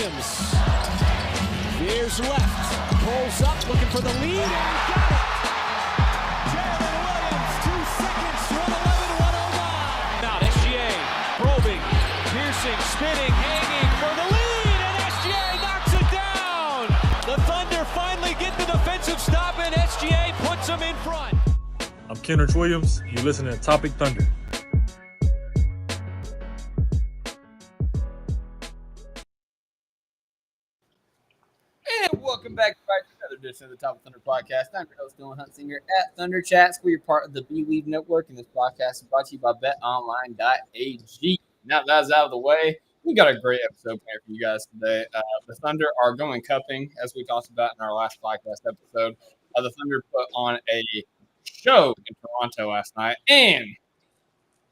Williams veers left, pulls up, looking for the lead, and got it. Jalen Williams, 2 seconds, 1:11, 1:09. Now SGA probing, piercing, spinning, hanging for the lead, and SGA knocks it down. The Thunder finally get the defensive stop, and SGA puts them in front. I'm Kenrich Williams. You're listening to Topic Thunder. Welcome back to another edition of the Top of Thunder podcast. I'm your host, Dylan Huntsinger at Thunder Chats. We're part of the B-Weave Network, and this podcast is brought to you by BetOnline.ag. Now that's out of the way, we got a great episode planned for you guys today. The Thunder are going cupping, as we talked about in our last podcast episode. The Thunder put on a show in Toronto last night, and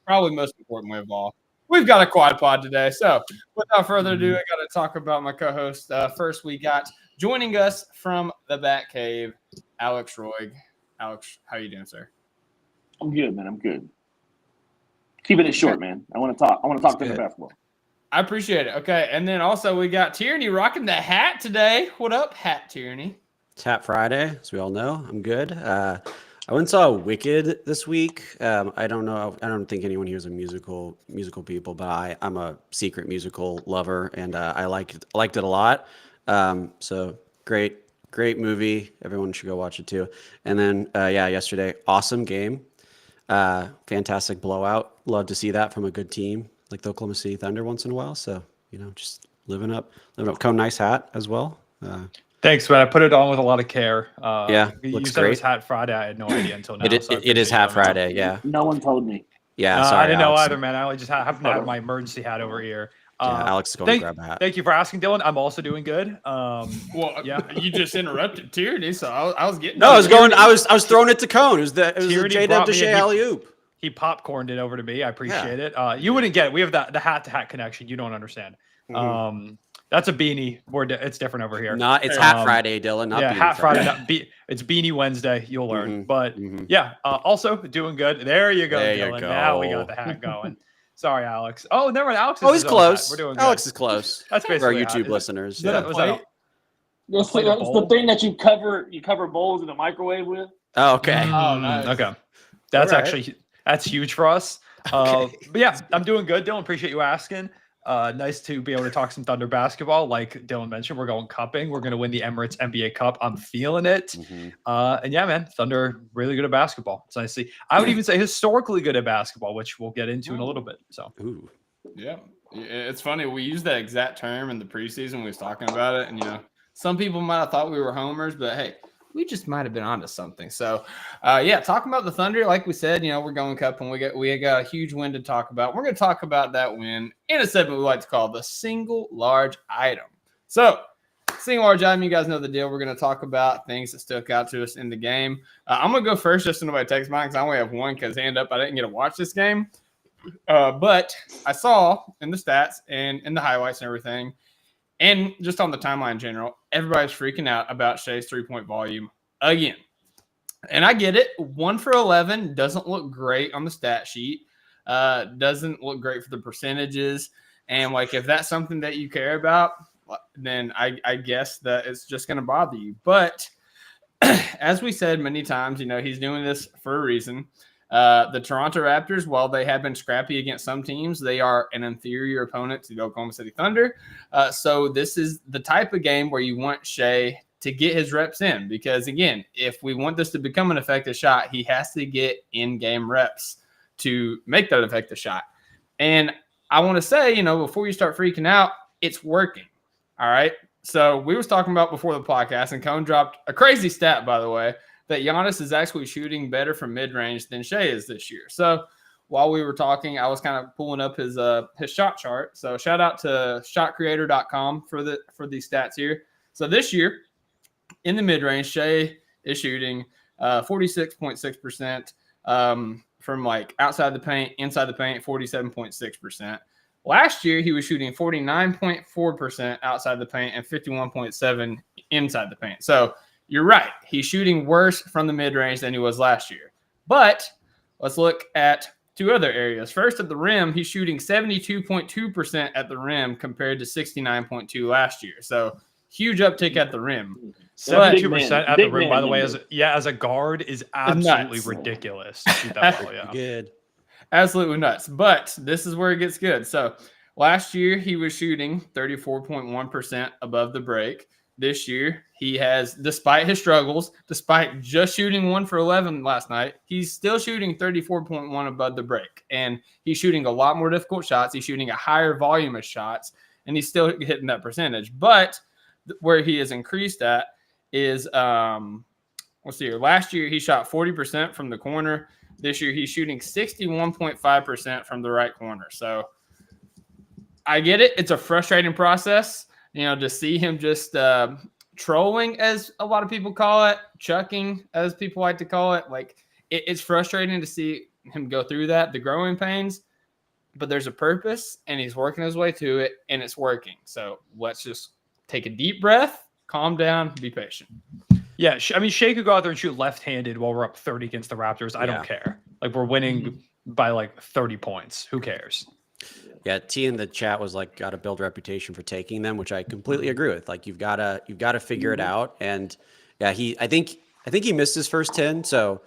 probably most importantly of all, we've got a quad pod today. So without further ado, I got to talk about my co-host. First, we got joining us from the Bat Cave, Alex Roig. Alex, how you doing, sir? I'm good, man. I'm good. Keeping it short, man. I want to talk Thunder basketball. I appreciate it. Okay, and then also we got Tierney rocking the hat today. What up, Hat Tierney? It's Hat Friday, as we all know. I'm good. I went and saw Wicked this week. I don't know. I don't think anyone here is a musical people, but I'm a secret musical lover, and I liked it a lot. So great movie. Everyone should go watch it too. And then, yesterday, awesome game. Fantastic blowout. Love to see that from a good team like the Oklahoma City Thunder once in a while. So, just living up. Come nice hat as well. Thanks, man. I put it on with a lot of care. Looks you said great. It was Hat Friday. I had no idea until now. It is Hat Friday, yeah. No one told me. Yeah, sorry, I didn't know Alex. either, man. I only just happened to have my emergency hat over here. Alex is going to grab a hat. Thank you for asking, Dylan. I'm also doing good. You just interrupted Tierney, so I was getting. No, I was throwing it to Cone. It was the J-Dub to Shea alley-oop. He popcorned it over to me. I appreciate it. You wouldn't get it. We have the hat-to-hat connection. You don't understand. Mm-hmm. That's a beanie. It's different over here. It's Hat Friday, Dylan. Not Hat Friday. It's Beanie Wednesday. You'll learn. But also doing good. There you go, Dylan. Now we got the hat going. Sorry, Alex. Oh, never mind. Alex. He's close. We're doing good. Alex is close. That's for our basically YouTube listeners. Yeah. It's the thing that you cover bowls in the microwave with. Oh, okay. Nice. Okay. That's right. that's huge for us. Okay. But yeah, I'm doing good, Dylan. Appreciate you asking. Nice to be able to talk some Thunder basketball. Like Dylan mentioned, we're going cupping. We're going to win the Emirates NBA Cup. I'm feeling it. Mm-hmm. And yeah, man, Thunder really good at basketball. It's nice to see. I would even say historically good at basketball, which we'll get into in a little bit. So, Ooh. Yeah, it's funny. We used that exact term in the preseason. We was talking about it, and some people might have thought we were homers, but hey, we just might have been onto something. So, talking about the Thunder, like we said, we're going cup, and we got a huge win to talk about. We're going to talk about that win in a segment we like to call the single large item. So, single large item, you guys know the deal. We're going to talk about things that stuck out to us in the game. I'm going to go first just so nobody takes mine because I only have one because I didn't get to watch this game. But I saw in the stats and in the highlights and everything, and just on the timeline in general, everybody's freaking out about Shea's three-point volume again. And I get it. 1 for 11 doesn't look great on the stat sheet. Doesn't look great for the percentages. And, if that's something that you care about, then I guess that it's just going to bother you. But as we said many times, he's doing this for a reason. The Toronto Raptors, while they have been scrappy against some teams, they are an inferior opponent to the Oklahoma City Thunder. So this is the type of game where you want Shea to get his reps in because, again, if we want this to become an effective shot, he has to get in-game reps to make that effective shot. And I want to say, before you start freaking out, it's working. All right? So we was talking about before the podcast, and Cone dropped a crazy stat, by the way, that Giannis is actually shooting better from mid-range than Shea is this year. So while we were talking, I was kind of pulling up his shot chart. So shout out to shotcreator.com for these stats here. So this year, in the mid-range, Shea is shooting 46.6% from outside the paint, inside the paint, 47.6%. Last year, he was shooting 49.4% outside the paint and 51.7% inside the paint. So you're right. He's shooting worse from the mid-range than he was last year. But let's look at two other areas. First, at the rim, he's shooting 72.2% at the rim compared to 69.2 last year. So huge uptick at the rim. 72% at the rim, by the way, as a guard is absolutely nuts. Ridiculous. To shoot that ball, yeah. Good. Absolutely nuts. But this is where it gets good. So last year he was shooting 34.1% above the break. This year he has, despite his struggles, despite just shooting 1 for 11 last night, he's still shooting 34.1 above the break. And he's shooting a lot more difficult shots. He's shooting a higher volume of shots, and he's still hitting that percentage. But where he has increased at is, let's see here. Last year he shot 40% from the corner. This year he's shooting 61.5% from the right corner. So I get it. It's a frustrating process, to see him just trolling, as a lot of people call it, chucking, as people like to call it. Like, it's frustrating to see him go through that, the growing pains, but there's a purpose, and he's working his way to it, and it's working. So let's just take a deep breath, calm down, be patient. Yeah, I mean, Shea could go out there and shoot left-handed while we're up 30 against the Raptors. I don't care. Like, we're winning by like 30 points. Who cares? Yeah, T in the chat was like, got to build reputation for taking them, which I completely agree with. Like, you've got to figure it out. And yeah, I think he missed his first 10. So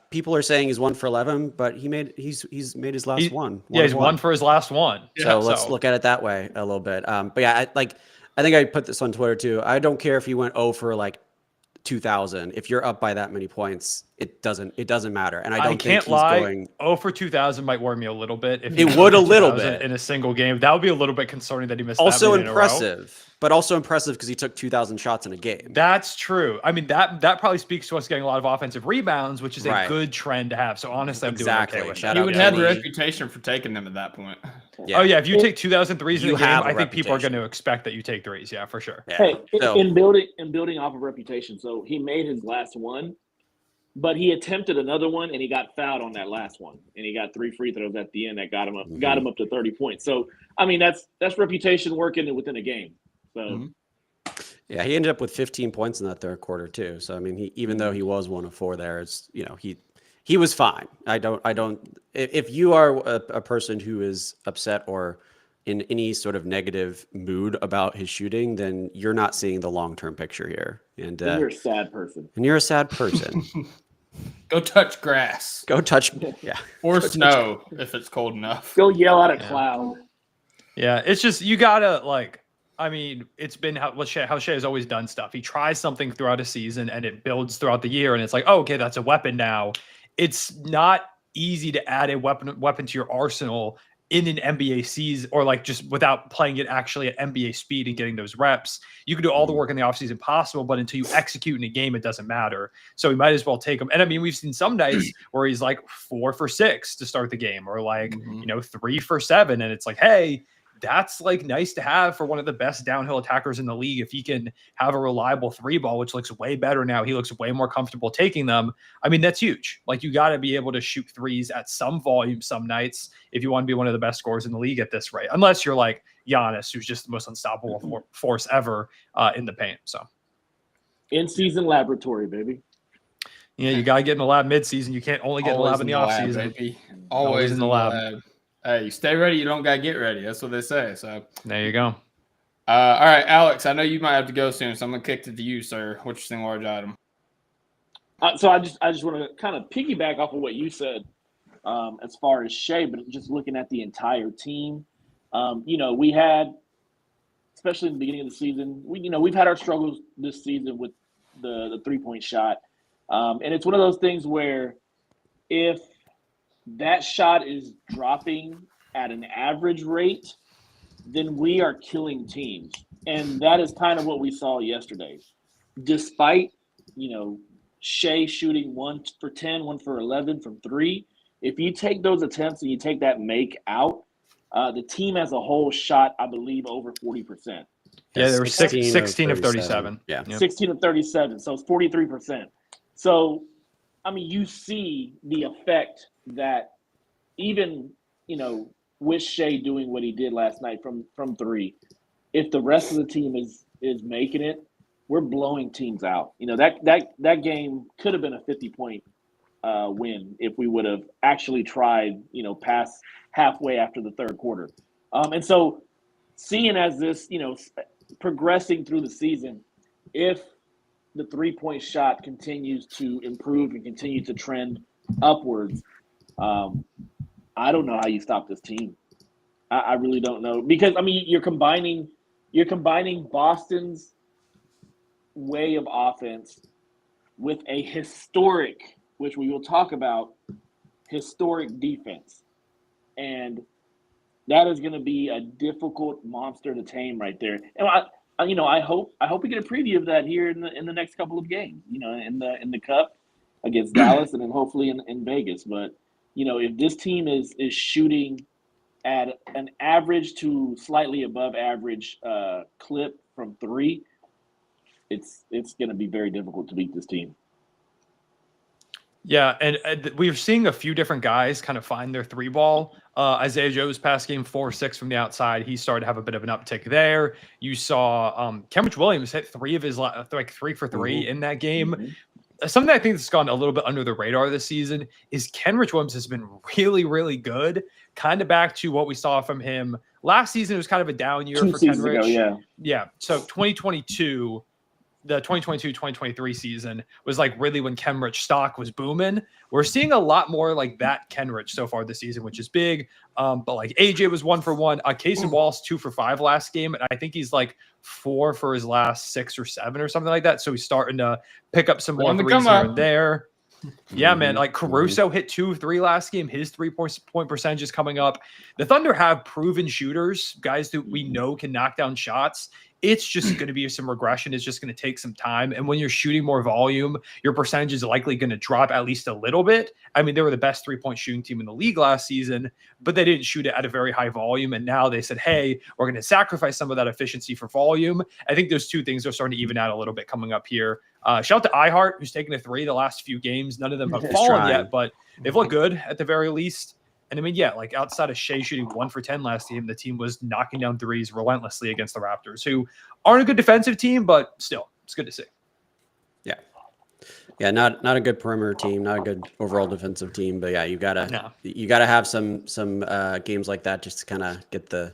people are saying he's 1 for 11, but he's made his last one. Yeah, he's 1 for his last one. So let's look at it that way a little bit. But yeah, I think I put this on Twitter too. I don't care if he went 0 for like 2,000. If you're up by that many points, it doesn't matter. And I don't think he's going 0 for 2,000 might worry me a little bit. If it would a little bit in a single game, that would be a little bit concerning that he missed. Also that many impressive, but also impressive because he took 2,000 shots in a game. That's true. I mean, that probably speaks to us getting a lot of offensive rebounds, which is a good trend to have. So honestly, I'm doing okay with that. He would have the reputation for taking them at that point. Yeah. Oh yeah, if you take 2,000 threes in a game, I think people are going to expect that you take threes. Yeah, for sure. Yeah. Hey, in building off of reputation, so he made his last one, but he attempted another one and he got fouled on that last one, and he got 3 free throws at the end that got him up to 30 points. So I mean, that's reputation working within a game. So yeah, he ended up with 15 points in that third quarter too. So I mean, even though he was 1 of 4 there, it's he was fine. I don't. If you are a person who is upset or in any sort of negative mood about his shooting, then you're not seeing the long-term picture here. And you're a sad person. And you're a sad person. Go touch grass. Go touch, yeah. Or snow if it's cold enough. Go yell at a cloud. Yeah, it's just, you gotta it's been how Shea has always done stuff. He tries something throughout a season and it builds throughout the year, and it's like, oh, okay, that's a weapon now. It's not easy to add a weapon to your arsenal in an NBA season, or like just without playing it actually at NBA speed and getting those reps. You can do all the work in the offseason possible, but until you execute in a game, it doesn't matter. So we might as well take him. And I mean, we've seen some nights where he's like 4 for 6 to start the game, or like 3 for 7, and it's like, hey, that's like nice to have for one of the best downhill attackers in the league. If he can have a reliable 3 ball, which looks way better now, he looks way more comfortable taking them. I mean, that's huge. Like, you got to be able to shoot threes at some volume some nights if you want to be one of the best scorers in the league at this rate, unless you're like Giannis, who's just the most unstoppable force ever in the paint. So in-season laboratory, baby. Yeah, you got to get in the lab mid-season. You can't only get in the lab in the offseason. Always in the lab. Hey, you stay ready, you don't got to get ready. That's what they say. So there you go. All right, Alex, I know you might have to go soon, so I'm going to kick it to you, sir. What's your single large item? So I just want to kind of piggyback off of what you said as far as Shea, but just looking at the entire team. We had, especially in the beginning of the season, we've had our struggles this season with the 3-point shot. And it's one of those things where if that shot is dropping at an average rate, then we are killing teams. And that is kind of what we saw yesterday. Despite, Shea shooting 1 for 10, 1 for 11 from 3, if you take those attempts and you take that make out, the team as a whole shot, I believe, over 40%. Yeah, there were 16 of 37. Yeah. 16 of 37. So it's 43%. So, I mean, you see the effect that even, with Shea doing what he did last night from 3, if the rest of the team is making it, we're blowing teams out. That game could have been a 50-point win if we would have actually tried, past halfway after the third quarter. And so seeing as this, progressing through the season, if the 3-point shot continues to improve and continue to trend upwards, I don't know how you stop this team. I really don't know, because you're combining Boston's way of offense with a historic, which we will talk about, historic defense, and that is going to be a difficult monster to tame right there. And I hope we get a preview of that here in the next couple of games, in the Cup against Dallas, and then hopefully in Vegas. But if this team is shooting at an average to slightly above average clip from three, it's going to be very difficult to beat this team. Yeah, and we're seeing a few different guys kind of find their three ball. Isaiah Joe's past game 4-6 from the outside. He started to have a bit of an uptick there. You saw Kenrich Williams hit 3 of his 3 for 3 in that game. Mm-hmm. Something I think that's gone a little bit under the radar this season is Kenrich Williams has been really, really good. Kind of back to what we saw from him last season. It was kind of a down year 2 for seasons Kenrich. ago, Yeah. So 2022. The 2022-2023 season was like really when Kenrich stock was booming. We're seeing a lot more like that Kenrich so far this season, which is big. But like AJ was 1 for 1. Casey Wallace 2 for 5 last game, and I think he's like 4 for his last 6 or 7 or something like that. So he's starting to pick up some more threes here and there. Yeah, man. Like Caruso hit 2 of 3 last game. His 3-point percentage is coming up. The Thunder have proven shooters, guys that we know can knock down shots. It's just going to be some regression. It's just going to take some time. And when you're shooting more volume, your percentage is likely going to drop at least a little bit. I mean, they were the best 3-point shooting team in the league last season, but they didn't shoot it at a very high volume. And now they said, hey, we're going to sacrifice some of that efficiency for volume. I think those two things are starting to even out a little bit coming up here. Shout out to iHeart, who's taken a 3 the last few games. None of them have fallen yet, but they've looked good at the very least. And I mean, yeah, like outside of Shea shooting 1 for 10 last game, the team was knocking down threes relentlessly against the Raptors, who aren't a good defensive team, but still, it's good to see. Yeah, not a good perimeter team, not a good overall defensive team, but yeah, you gotta have some games like that just to kind of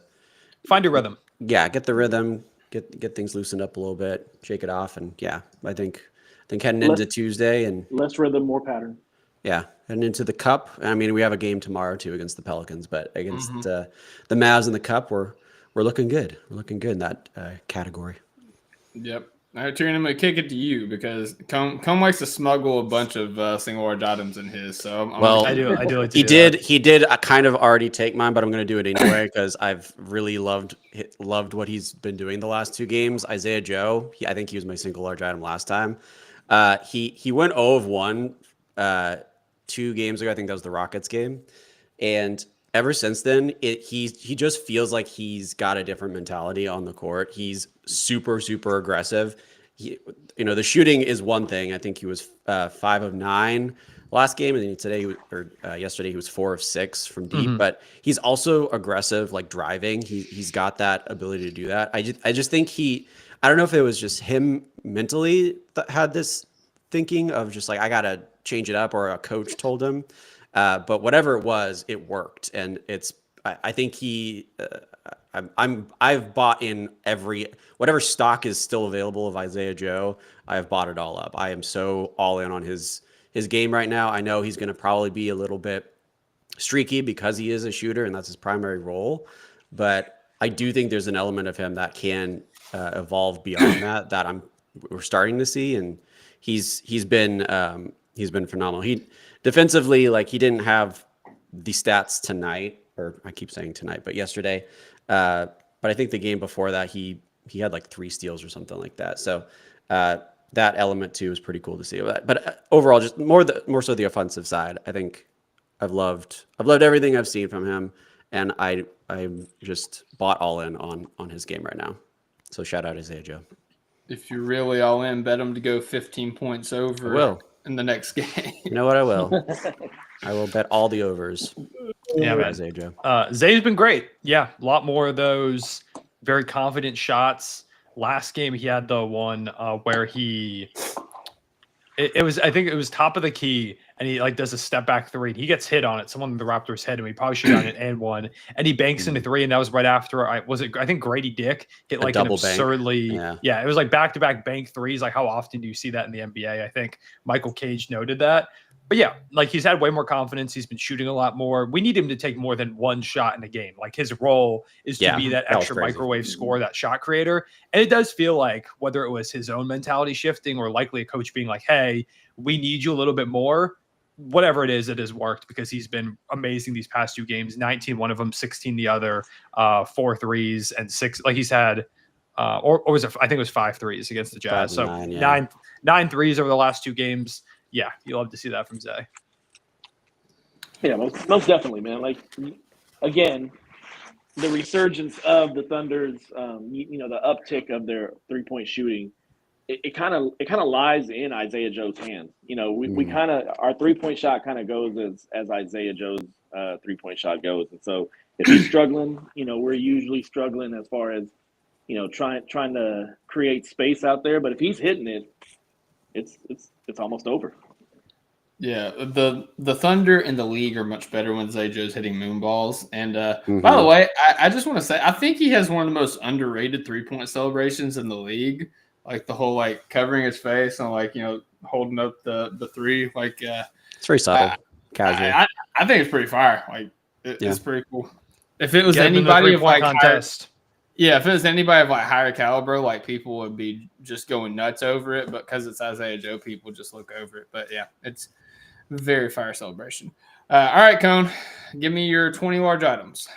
find your rhythm. Yeah, get the rhythm, get things loosened up a little bit, shake it off, and yeah, I think heading into Tuesday and less rhythm, more pattern. Yeah, heading into the Cup. I mean, we have a game tomorrow too against the Pelicans, but against the Mavs in the Cup, we're looking good. We're looking good in that category. Yep. All right, Tyrion, I'm going to kick it to you because Come likes to smuggle a bunch of single large items in his. So I do like to he did kind of already take mine, but I'm going to do it anyway because I've really loved what he's been doing the last 2 games. Isaiah Joe, I think he was my single large item last time. He went 0 of 1 2 games ago. I think that was the Rockets game, and ever since then, he just feels like he's got a different mentality on the court. He's super aggressive. The shooting is one thing. I think he was 5 of 9 last game, and then yesterday he was 4 of 6 from deep. But he's also aggressive, like driving. He's got that ability to do that. I just think I don't know if it was just him mentally that had this thinking of just like I gotta change it up, or a coach told him. But whatever it was, it worked, and I think I've bought in whatever stock is still available of Isaiah Joe. I have bought it all up. I am so all in on his game right now. I know he's going to probably be a little bit streaky because he is a shooter and that's his primary role, but I do think there's an element of him that can evolve beyond that we're starting to see, and he's been phenomenal. He defensively, like, he didn't have the stats tonight, or I keep saying tonight, but yesterday. But I think the game before that, he had like 3 steals or something like that. So that element too is pretty cool to see. But overall, just more so the offensive side. I think I've loved everything I've seen from him, and I just bought all in on his game right now. So shout out Isaiah Joe. If you're really all in, bet him to go 15 points over in the next game. You know what? I will. I will bet all the overs. Yeah, man. Zay Joe. Zay's been great. Yeah, a lot more of those very confident shots. Last game, he had the one where he It was, I think it was top of the key, and he like does a step back three. He gets hit on it. Someone in the Raptors hit him. He probably should have done it and one. And he banks into three, and that was right after. I think Grady Dick hit like an double bank. absurdly. Yeah, it was like back to back bank threes. Like how often do you see that in the NBA? I think Michael Cage noted that. But yeah, like he's had way more confidence. He's been shooting a lot more. We need him to take more than one shot in a game. Like his role is to be that extra microwave scorer, that shot creator. And it does feel like whether it was his own mentality shifting or likely a coach being like, hey, we need you a little bit more. Whatever it has worked because he's been amazing these past two games. 19 one of them, 16 the other, 4 threes and 6. Like he's had or was it? I think it was 5 threes against the Jazz. So 9 threes over the last 2 games. Yeah, you love to see that from Zay. Yeah, most definitely, man. Like, again, the resurgence of the Thunder's, the uptick of their 3-point shooting, it kind of lies in Isaiah Joe's hands. We kind of our 3-point shot kind of goes as Isaiah Joe's 3-point shot goes, and so if he's struggling, we're usually struggling as far as trying to create space out there. But if he's hitting it, it's almost over. Yeah, the Thunder in the league are much better when Zay Joe's hitting moon balls. And by the way, I just want to say I think he has one of the most underrated 3-point celebrations in the league. Like the whole covering his face and holding up the three. It's very subtle, casual. I think it's pretty fire. It's pretty cool. If it was anybody of contest. If it was anybody of higher caliber, people would be just going nuts over it. But because it's Isaiah Joe, people just look over it. But yeah, it's very fire celebration. All right, Cone, give me your 20 large items.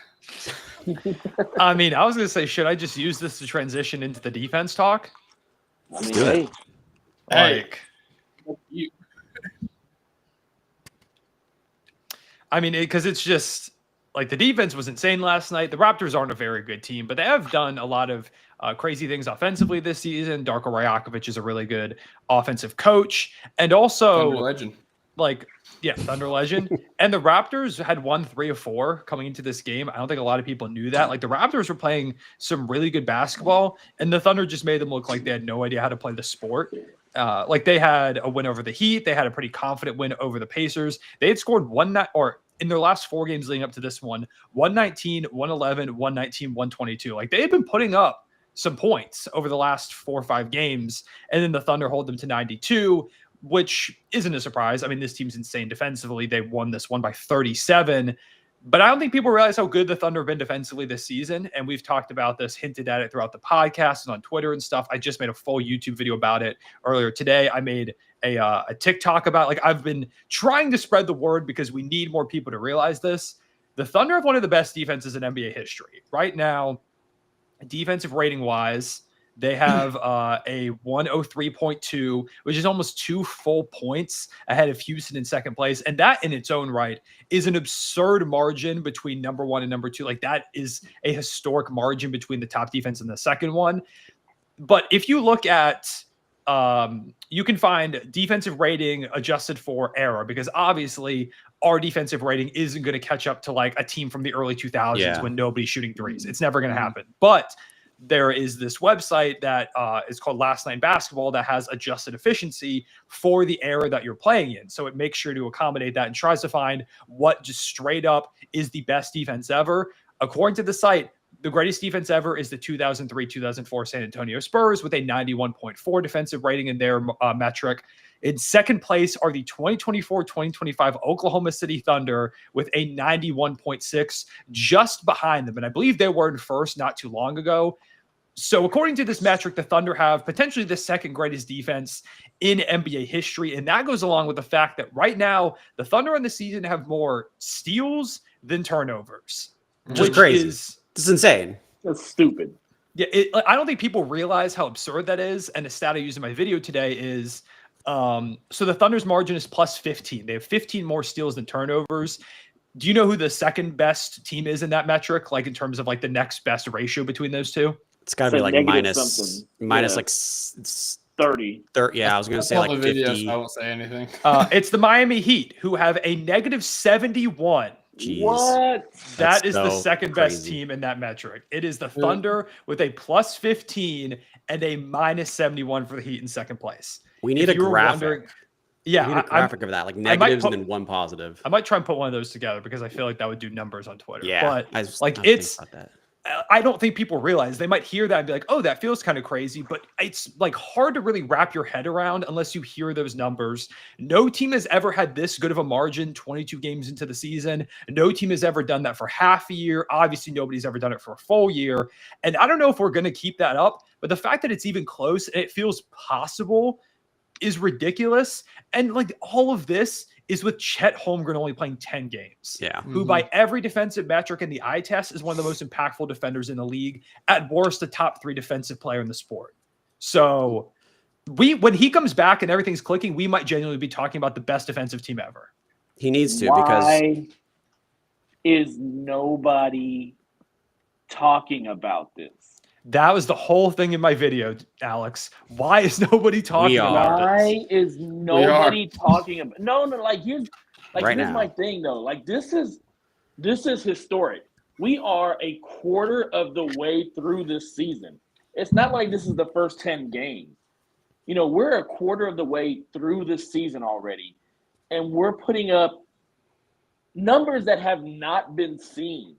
I mean, I was going to say, should I just use this to transition into the defense talk? Let's do it. Because it's just the defense was insane last night. The Raptors aren't a very good team, but they have done a lot of crazy things offensively this season. Darko Rajakovic is a really good offensive coach, and also Thunder legend. Thunder legend. And the Raptors had won 3 of 4 coming into this game. I don't think a lot of people knew that. The Raptors were playing some really good basketball, and the Thunder just made them look like they had no idea how to play the sport. They had a win over the Heat. They had a pretty confident win over the Pacers. They had scored in their last 4 games leading up to this one, 119, 111, 119, 122. They had been putting up some points over the last 4 or 5 games, and then the Thunder hold them to 92, which isn't a surprise. I mean, this team's insane defensively. They won this one by 37, but I don't think people realize how good the Thunder have been defensively this season, and we've talked about this, hinted at it throughout the podcast and on Twitter and stuff. I just made a full YouTube video about it earlier today. I made a TikTok about I've been trying to spread the word because we need more people to realize this. The Thunder have one of the best defenses in NBA history. Right now, defensive rating wise, they have a 103.2, which is almost 2 full points ahead of Houston in second place. And that in its own right is an absurd margin between number 1 and number 2. That is a historic margin between the top defense and the second one. But if you look at you can find defensive rating adjusted for error, because obviously our defensive rating isn't going to catch up to a team from the early 2000s when nobody's shooting threes. It's never going to happen. But there is this website that is called Last Night Basketball that has adjusted efficiency for the era that you're playing in. So it makes sure to accommodate that and tries to find what just straight up is the best defense ever. According to the site, the greatest defense ever is the 2003-2004 San Antonio Spurs with a 91.4 defensive rating in their metric. In second place are the 2024-2025 Oklahoma City Thunder with a 91.6, just behind them. And I believe they were in first not too long ago. So according to this metric, the Thunder have potentially the second greatest defense in NBA history. And that goes along with the fact that right now, the Thunder in the season have more steals than turnovers. Which is crazy. This is insane. That's stupid. Yeah, I don't think people realize how absurd that is. And a stat I used in my video today is, so the Thunder's margin is plus 15. They have 15 more steals than turnovers. Do you know who the second best team is in that metric? In terms of the next best ratio between those two? It's got to be minus 30. Yeah, I was going to say 50. Videos, I won't say anything. It's the Miami Heat, who have a negative 71. Jeez. What? That is the second best team in that metric. It is the Thunder with a plus 15 and a minus 71 for the Heat in second place. We need a graphic. We need Yeah, a graphic of that, like might negatives put- and then one positive. I might try and put one of those together because I feel like that would do numbers on Twitter. Yeah, But I was like thinking it's about that. I don't think people realize. They might hear that and be like, "Oh, that feels kind of crazy," but it's like hard to really wrap your head around unless you hear those numbers. No team has ever had this good of a margin 22 games into the season. No team has ever done that for half a year. Obviously, nobody's ever done it for a full year. And I don't know if we're going to keep that up, but the fact that it's even close and it feels possible is ridiculous. And like all of this is with Chet Holmgren only playing 10 games. Yeah. Who by every defensive metric in the eye test is one of the most impactful defenders in the league, at worst a top 3 defensive player in the sport. So when he comes back and everything's clicking, we might genuinely be talking about the best defensive team ever. He needs to, Why because is nobody talking about this? That was the whole thing in my video, Alex. Why is nobody talking about this? Why is nobody talking about? No, like here's Right here's now. my thing though. Like this is historic. We are a quarter of the way through this season. It's not like this is the first 10 games. You know, we're a quarter of the way through this season already, and we're putting up numbers that have not been seen.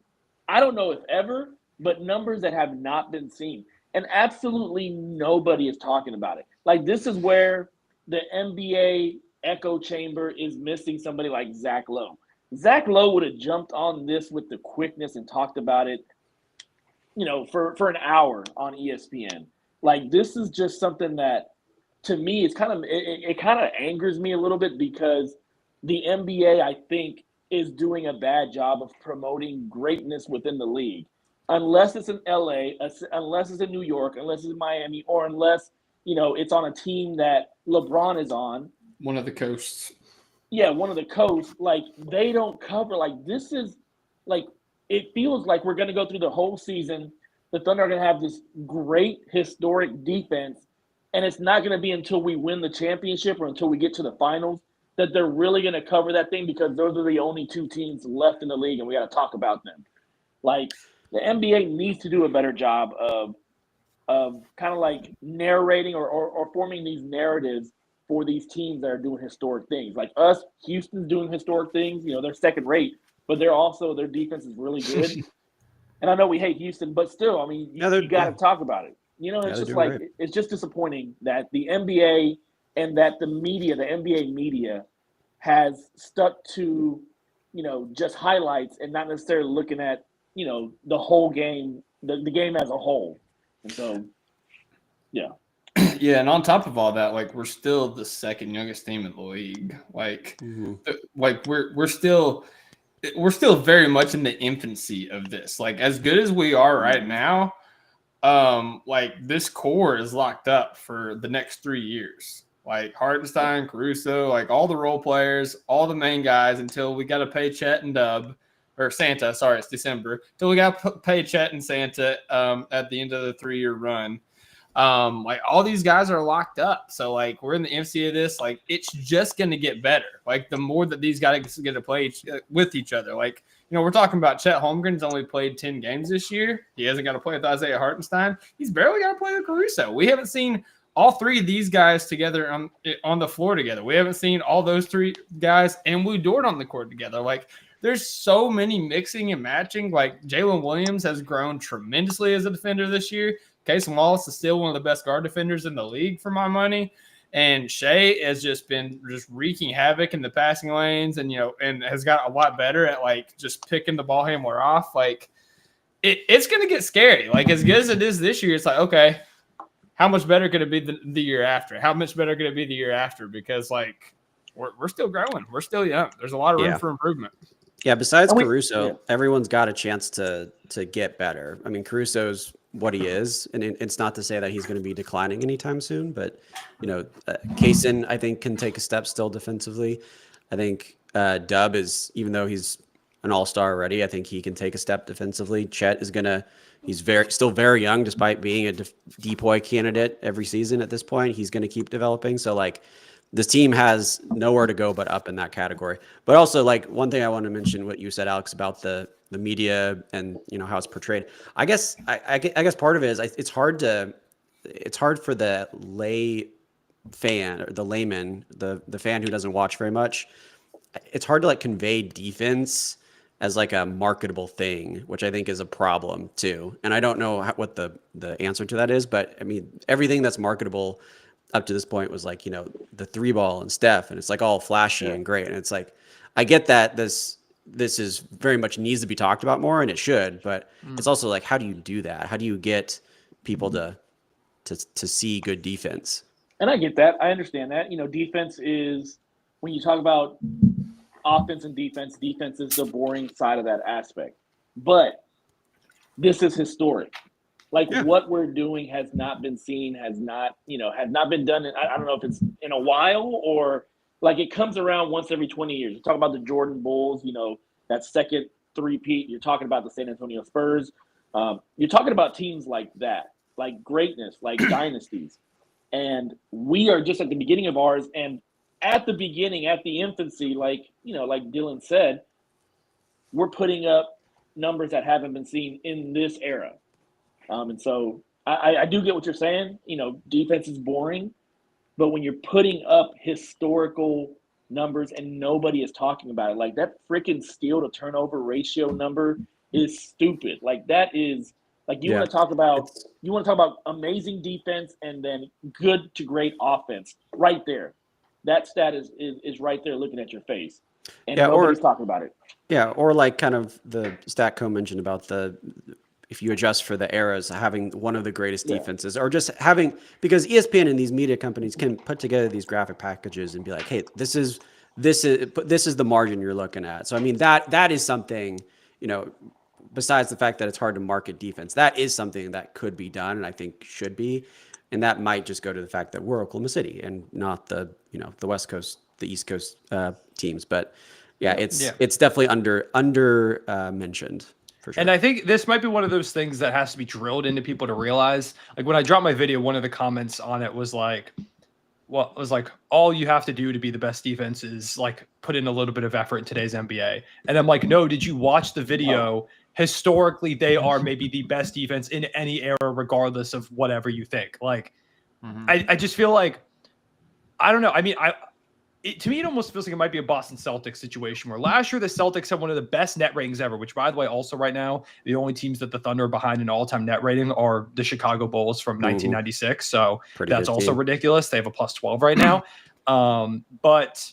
I don't know if ever, but numbers that have not been seen. And absolutely nobody is talking about it. Like, this is where the NBA echo chamber is missing somebody like Zach Lowe. Zach Lowe would have jumped on this with the quickness and talked about it, you know, for an hour on ESPN. Like, this is just something that, to me, it's kind of it kind of angers me a little bit, because the NBA, I think, is doing a bad job of promoting greatness within the league. Unless it's in LA, unless it's in New York, unless it's in Miami, or unless, you know, it's on a team that LeBron is on. One of the coasts. Yeah, one of the coasts. Like, they don't cover. Like, this is, like, it feels like we're going to go through the whole season. The Thunder are going to have this great historic defense, and it's not going to be until we win the championship or until we get to the finals that they're really going to cover that thing, because those are the only 2 teams left in the league, and we got to talk about them. Like, the NBA needs to do a better job of kind of like narrating or forming these narratives for these teams that are doing historic things. Like us, Houston's doing historic things. You know, they're second rate, but their defense is really good. And I know we hate Houston, but still, I mean, you got to talk about it. You know, it's just like, it's just disappointing that the NBA and that the media, the NBA media, has stuck to, you know, just highlights and not necessarily looking at, you know, the whole game, the game as a whole. And so, yeah. Yeah, and on top of all that, like, we're still the second youngest team in the league. Like, like we're still very much in the infancy of this. Like, as good as we are right now, like, this core is locked up for the next 3 years. Like, Hartenstein, Caruso, like, all the role players, all the main guys, until we got to pay Chet and Dub. Or Santa, sorry, it's December. Till we got to pay Chet and Santa at the end of the 3-year run. Like, all these guys are locked up. So, like, we're in the MC of this. Like, it's just going to get better. Like, the more that these guys get to play with each other. Like, you know, we're talking about Chet Holmgren's only played 10 games this year. He hasn't got to play with Isaiah Hartenstein. He's barely got to play with Caruso. We haven't seen all 3 of these guys together on the floor together. We haven't seen all those 3 guys and Lou Dort on the court together. Like, there's so many mixing and matching. Like, Jalen Williams has grown tremendously as a defender this year. Casey Wallace is still one of the best guard defenders in the league for my money. And Shea has just been wreaking havoc in the passing lanes, and, you know, and has got a lot better at, like, just picking the ball handler off. Like, it's going to get scary. Like, as good as it is this year, it's like, okay, how much better could it be the year after? How much better could it be the year after? Because, like, we're still growing. We're still young. There's a lot of room for improvement. Yeah, besides Caruso, everyone's got a chance to get better. I mean, Caruso's what he is, and it's not to say that he's going to be declining anytime soon, but, you know, Kaysen, I think, can take a step still defensively. I think Dub is, even though he's an all-star already, I think he can take a step defensively. Chet is he's still very young, despite being a DPOY candidate every season at this point. He's going to keep developing. So, like, this team has nowhere to go but up in that category. But also, like, one thing I want to mention, what you said, Alex, about the media and, you know, how it's portrayed. I guess part of it is it's hard for the lay fan or the layman, the fan who doesn't watch very much, it's hard to like convey defense as like a marketable thing, which I think is a problem too. And I don't know what the answer to that is, but I mean, everything that's marketable up to this point was like, the 3-ball and Steph, and it's like all flashy and great. And it's like, I get that this is very much needs to be talked about more, and it should, but it's also like, how do you do that? How do you get people to see good defense? And I get that. I understand that. Defense is, when you talk about offense and defense is the boring side of that aspect. But this is historic. What we're doing has not been seen, has not been done. I don't know if it's in a while or like it comes around once every 20 years. You talk about the Jordan Bulls, that second three-peat. You're talking about the San Antonio Spurs. You're talking about teams like that, like greatness, like dynasties. And we are just at the beginning of ours. And at the beginning, at the infancy, like Dylan said, we're putting up numbers that haven't been seen in this era. And so I do get what you're saying. Defense is boring, but when you're putting up historical numbers and nobody is talking about it, like that freaking steal to turnover ratio number is stupid. Like that is like you want to talk about amazing defense and then good to great offense right there. That stat is right there looking at your face. And nobody's talking about it. Yeah, or like kind of the stat Co mentioned about if you adjust for the eras, having one of the greatest defenses, or just having, because ESPN and these media companies can put together these graphic packages and be like, hey, this is the margin you're looking at. So I mean that is something, besides the fact that it's hard to market defense, that is something that could be done and I think should be. And that might just go to the fact that we're Oklahoma City and not the West Coast, the East Coast teams. But it's definitely under mentioned. For sure. And I think this might be one of those things that has to be drilled into people to realize. Like when I dropped my video, one of the comments on it was like, all you have to do to be the best defense is like put in a little bit of effort in today's NBA. And I'm like, no, did you watch the video? Historically, they are maybe the best defense in any era, regardless of whatever you think. Like, I just feel like, I don't know. I mean, to me, it almost feels like it might be a Boston Celtics situation where last year the Celtics had one of the best net ratings ever, which, by the way, also right now, the only teams that the Thunder are behind in all-time net rating are the Chicago Bulls from 1996. So that's also ridiculous. They have a +12 right now. But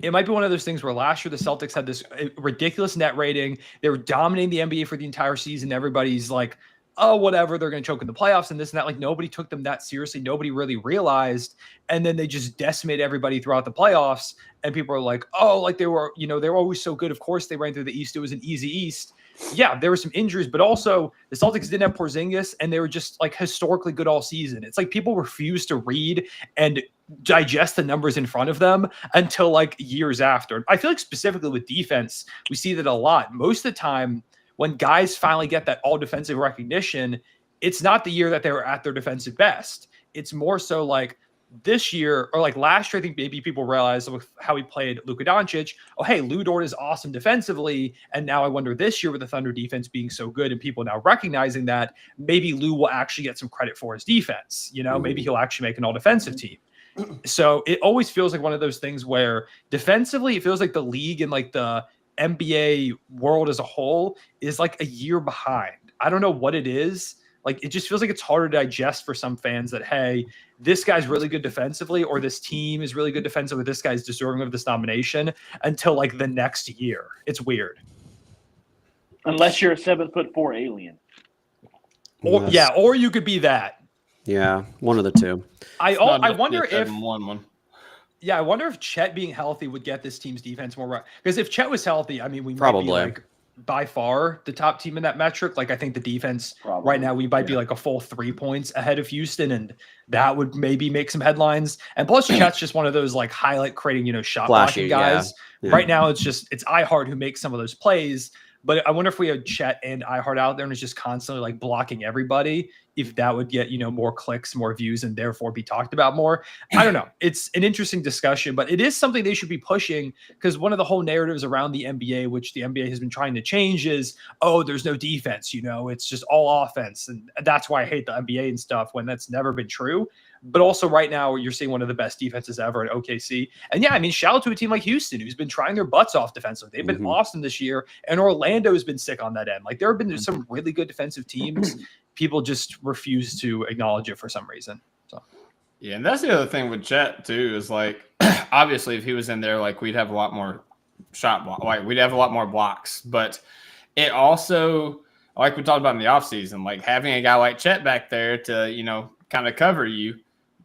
it might be one of those things where last year the Celtics had this ridiculous net rating. They were dominating the NBA for the entire season. Everybody's like, oh, whatever, they're going to choke in the playoffs and this and that. Like nobody took them that seriously. Nobody really realized. And then they just decimate everybody throughout the playoffs. And people are like, oh, like they were always so good. Of course they ran through the East. It was an easy East. Yeah, there were some injuries, but also the Celtics didn't have Porzingis and they were just like historically good all season. It's like people refuse to read and digest the numbers in front of them until like years after. I feel like specifically with defense, we see that a lot. Most of the time, when guys finally get that all defensive recognition, it's not the year that they were at their defensive best. It's more so like this year or like last year, I think maybe people realized with how he played Luka Doncic, oh, hey, Lou Dort is awesome defensively. And now I wonder this year with the Thunder defense being so good and people now recognizing that, maybe Lou will actually get some credit for his defense. Maybe he'll actually make an all defensive team. So it always feels like one of those things where defensively, it feels like the league and like the NBA world as a whole is like a year behind. I don't know what it is. Like, it just feels like it's harder to digest for some fans that, hey, this guy's really good defensively, or this team is really good defensively, this guy's deserving of this nomination until like the next year. It's weird. Unless you're a 7'4" alien. Or you could be that. Yeah, one of the two. I wonder if I wonder if Chet being healthy would get this team's defense more right. Because if Chet was healthy, I mean, we might be like by far the top team in that metric. Like I think the defense right now, we might be like a full 3 points ahead of Houston, and that would maybe make some headlines. And plus Chet's just one of those like highlight creating, shot blocking guys. Yeah. Right now it's iHeart who makes some of those plays. But I wonder if we had Chet and iHeart out there and it's just constantly like blocking everybody, if that would get, more clicks, more views, and therefore be talked about more. I don't know. It's an interesting discussion, but it is something they should be pushing, because one of the whole narratives around the NBA, which the NBA has been trying to change, is, oh, there's no defense, it's just all offense. And that's why I hate the NBA and stuff, when that's never been true. but also right now you're seeing one of the best defenses ever at OKC. And yeah, I mean, shout out to a team like Houston who's been trying their butts off defensively. They've been awesome this year, and Orlando's been sick on that end. Like there have been some really good defensive teams. People just refuse to acknowledge it for some reason. So yeah, and that's the other thing with Chet too is like obviously if he was in there, like we'd have a lot more shot block, like we'd have a lot more blocks, but it also, like we talked about in the offseason, like having a guy like Chet back there to, you know, kind of cover you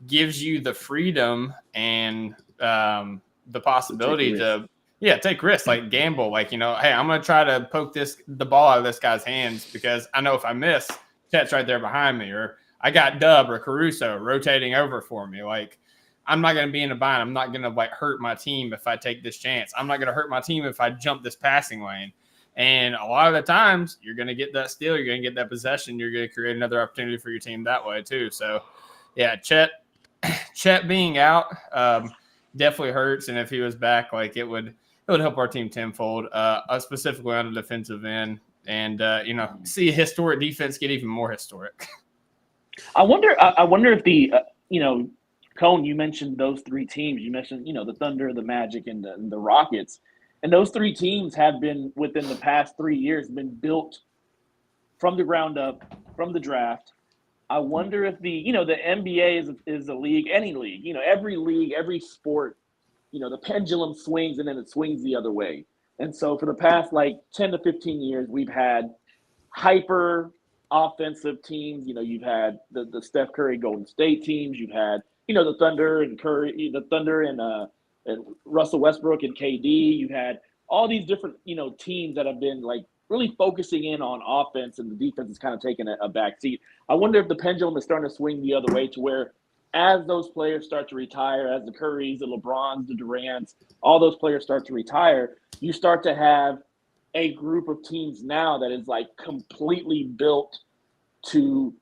gives you the freedom and the possibility to take risks, like gamble, like, you know, hey, I'm going to try to poke the ball out of this guy's hands because I know if I miss, Chet's right there behind me, or I got Dub or Caruso rotating over for me. Like, I'm not going to be in a bind. I'm not going to like hurt my team if I take this chance. I'm not going to hurt my team if I jump this passing lane. And a lot of the times you're going to get that steal, you're going to get that possession, you're going to create another opportunity for your team that way too. So yeah, Chet being out definitely hurts. And if he was back, like it would help our team tenfold, specifically on the defensive end, and you know, see a historic defense get even more historic. I wonder if the you know, Cone, you mentioned those three teams. You mentioned, you know, the Thunder, the Magic, and the Rockets. And those three teams have been, within the past 3 years, been built from the ground up, from the draft. I wonder if the NBA is a league, any league, you know, every league, every sport, you know, the pendulum swings and then it swings the other way. And so for the past like 10 to 15 years, we've had hyper offensive teams. You know, you've had the Steph Curry Golden State teams. You've had, you know, the Thunder and Russell Westbrook and KD. You had all these different, you know, teams that have been like really focusing in on offense, and the defense is kind of taking a back seat. I wonder if the pendulum is starting to swing the other way to where as those players start to retire, as the Currys, the LeBrons, the Durants, all those players start to retire, you start to have a group of teams now that is like completely built to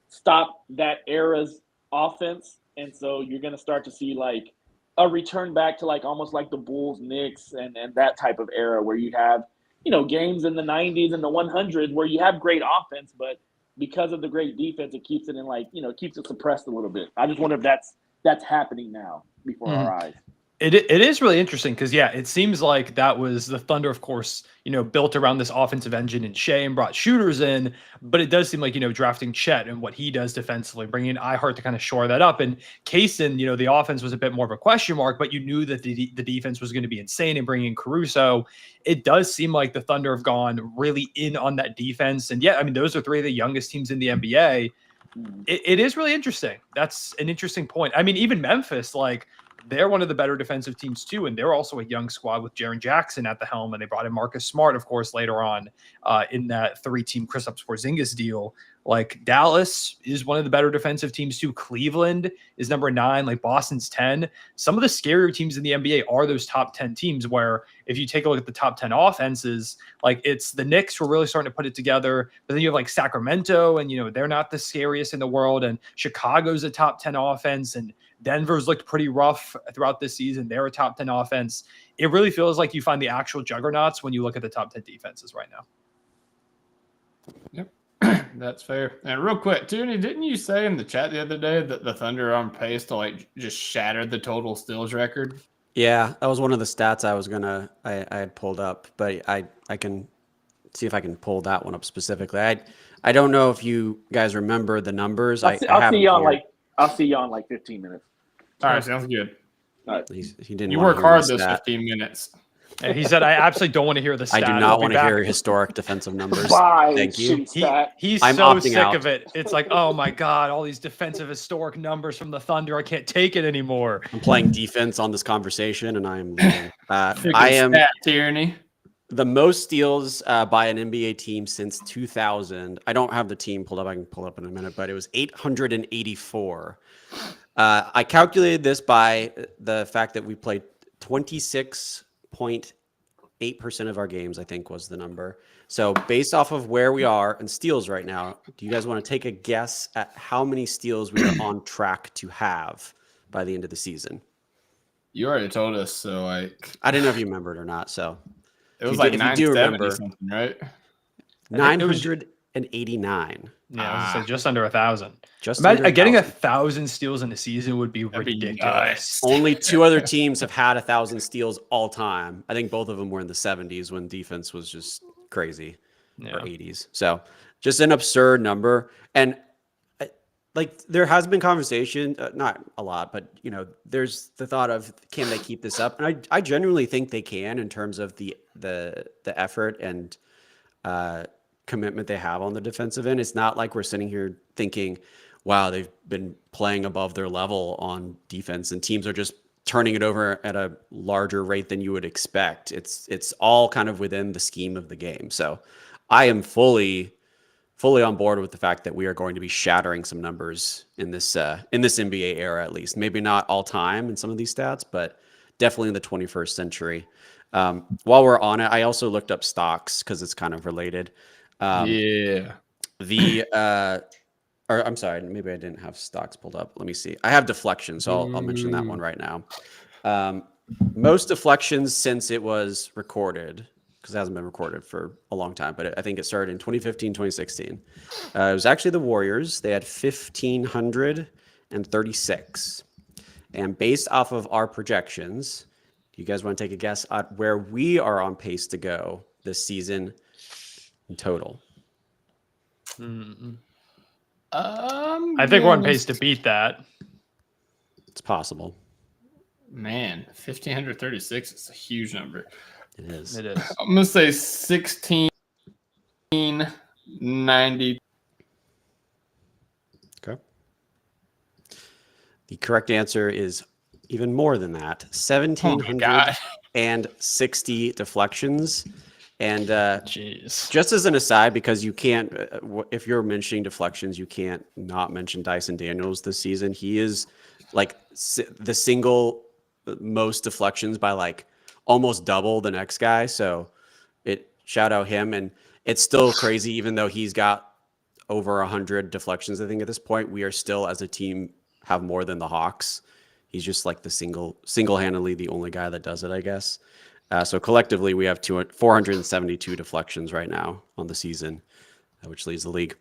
stop that era's offense. And so you're going to start to see like a return back to like almost like the Bulls, Knicks, and that type of era where you have, you know, games in the 90s and the 100s where you have great offense, but because of the great defense, it keeps it in like, you know, keeps it suppressed a little bit. I just wonder if that's happening now before our eyes. It is really interesting because, yeah, it seems like that was the Thunder, of course, you know, built around this offensive engine and Shea and brought shooters in. But it does seem like, you know, drafting Chet and what he does defensively, bringing in Ihart to kind of shore that up. And Kaysen, you know, the offense was a bit more of a question mark, but you knew that the defense was going to be insane. And bringing in Caruso, it does seem like the Thunder have gone really in on that defense. And yeah, I mean, those are three of the youngest teams in the NBA. It is really interesting. That's an interesting point. I mean, even Memphis, like, they're one of the better defensive teams too, and they're also a young squad with Jaren Jackson at the helm, and they brought in Marcus Smart, of course, later on in that three-team Kristaps Porzingis deal. Like, Dallas is one of the better defensive teams too. Cleveland is number 9, like Boston's 10. Some of the scarier teams in the NBA are those top 10 teams where if you take a look at the top 10 offenses, like it's the Knicks who are really starting to put it together, but then you have like Sacramento, and, you know, they're not the scariest in the world, and Chicago's a top 10 offense, and Denver's looked pretty rough throughout this season. They're a top 10 offense. It really feels like you find the actual juggernauts when you look at the top 10 defenses right now. Yep, that's fair. And real quick, Tierney, didn't you say in the chat the other day that the Thunder are on pace to like just shatter the total steals record? Yeah, that was one of the stats I had pulled up, but I can see if I can pull that one up specifically. I don't know if you guys remember the numbers. I'll see you on like 15 minutes. All right, sounds good. All right. He didn't. You wanna work hear hard the those stat. 15 minutes. And he said, I absolutely don't want to hear the stat. I do not want to hear historic defensive numbers. Bye, Thank you. He's I'm so opting sick out. of it. It's like, oh my God, all these defensive historic numbers from the Thunder. I can't take it anymore. I'm playing defense on this conversation, and I am leaving. Pick I a am stat, Tierney. the most steals by an NBA team since 2000. I don't have the team pulled up. I can pull it up in a minute, but it was 884. I calculated this by the fact that we played 26.8% of our games, I think was the number. So based off of where we are in steals right now, do you guys want to take a guess at how many steals we are on track to have by the end of the season? You already told us, so like I didn't know if you remembered or not. So it was If like you do 970 remember- something, right? 989. Yeah, I was gonna say just under 1,000. Just Imagine, under getting 1,000. 1,000 steals in a season would be That'd be ridiculous. Only 2 other teams have had 1,000 steals all time. I think both of them were in the 70s when defense was just crazy, Yeah. or 80s. So just an absurd number. And like there has been conversation, not a lot, but there's the thought of can they keep this up? And I genuinely think they can in terms of the effort and commitment they have on the defensive end. It's not like we're sitting here thinking, wow, they've been playing above their level on defense and teams are just turning it over at a larger rate than you would expect. It's all kind of within the scheme of the game. So I am fully on board with the fact that we are going to be shattering some numbers in this NBA era, at least. Maybe not all time in some of these stats, but definitely in the 21st century. While we're on it, I also looked up stocks because it's kind of related. Yeah. Or I'm sorry, maybe I didn't have stocks pulled up. Let me see. I have deflections, so I'll mention that one right now. Most deflections since it was recorded, because it hasn't been recorded for a long time, but I think it started in 2015, 2016. It was actually the Warriors. They had 1,536. And based off of our projections, do you guys want to take a guess at where we are on pace to go this season in total? I think we're on pace to beat that. It's possible. Man, 1,536 is a huge number. It is. It is. I'm gonna say 1690. Okay. The correct answer is even more than that. 1,760 deflections. And Jeez. just as an aside, because you can't, if you're mentioning deflections, you can't not mention Dyson Daniels this season. He is like the single most deflections by like almost double the next guy. So shout out him. And it's still crazy, even though he's got over 100 deflections. I think at this point, we are still as a team have more than the Hawks. He's just like the single-handedly the only guy that does it, I guess. So collectively, we have 472 deflections right now on the season, which leads the league.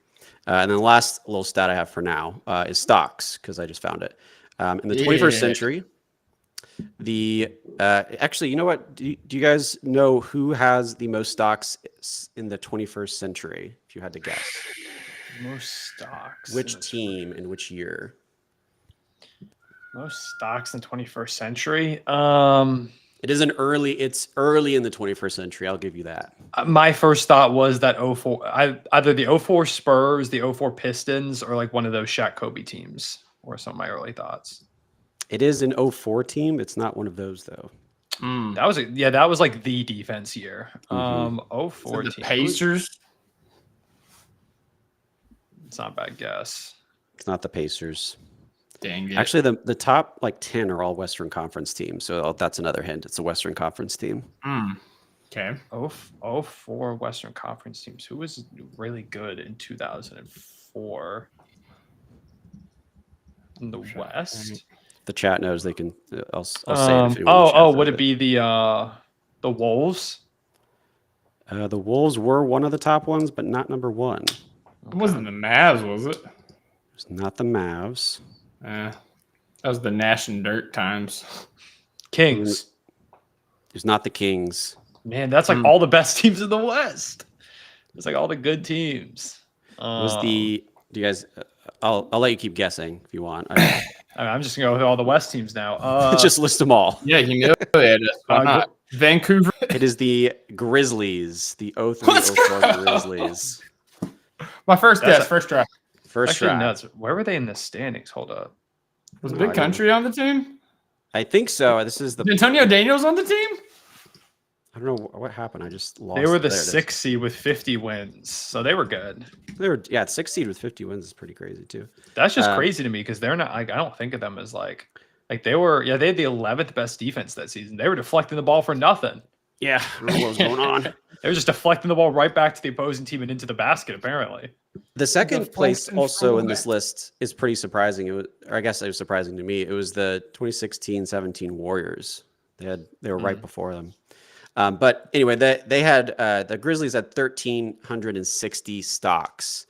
And then the last little stat I have for now is stocks, because I just found it. In the 21st century, actually, you know what? Do you guys know who has the most stocks in the 21st century, if you had to guess? Most stocks. Which team in which year? Most stocks in the 21st century. It's early in the 21st century. I'll give you that. My first thought was that 04, either the 04 Spurs, the 04 Pistons, or like one of those Shaq Kobe teams were some of my early thoughts. It is an 04 team. It's not one of those though. That was like the defense year. 04 The team. Pacers. It's not a bad guess. It's not the Pacers. Dang it. Actually, the top like 10 are all Western Conference teams. So that's another hint. It's a Western Conference team. Okay. 04 Western Conference teams. Who was really good in 2004 in the West? The chat knows they can. I'll say it. If anyone would it be the Wolves? The Wolves were one of the top ones, but not number one. It wasn't the Mavs, was it? It's not the Mavs. That was the Nash and Dirt times. Kings. It's not the Kings. Man, that's like all the best teams in the West. It's like all the good teams. Do you guys? I'll let you keep guessing if you want. I'm just gonna go with all the West teams now. Just list them all. Yeah, you know it. Why not? Vancouver. It is the Grizzlies, the 03-04 Grizzlies. My first guess, first draft. First actually draft. nuts. Where were they in the standings? Hold up. Was Big Country on the team? I think so. This is the Is Antonio Daniels on the team? I don't know what happened. I just lost. They were the There it is. 6th seed with 50 wins, so they were good. They were 6th seed with 50 wins is pretty crazy too. That's just crazy to me because they're not. Like, I don't think of them as like they were. Yeah, they had the 11th best defense that season. They were deflecting the ball for nothing. Yeah, I don't know what was going on. They were just deflecting the ball right back to the opposing team and into the basket. Apparently, The second place Deflect and also in fullback. this list is pretty surprising. It was, or I guess it was surprising to me. It was the 2016-17 Warriors. They were right before them. But anyway, they had the Grizzlies had 1,360 stocks,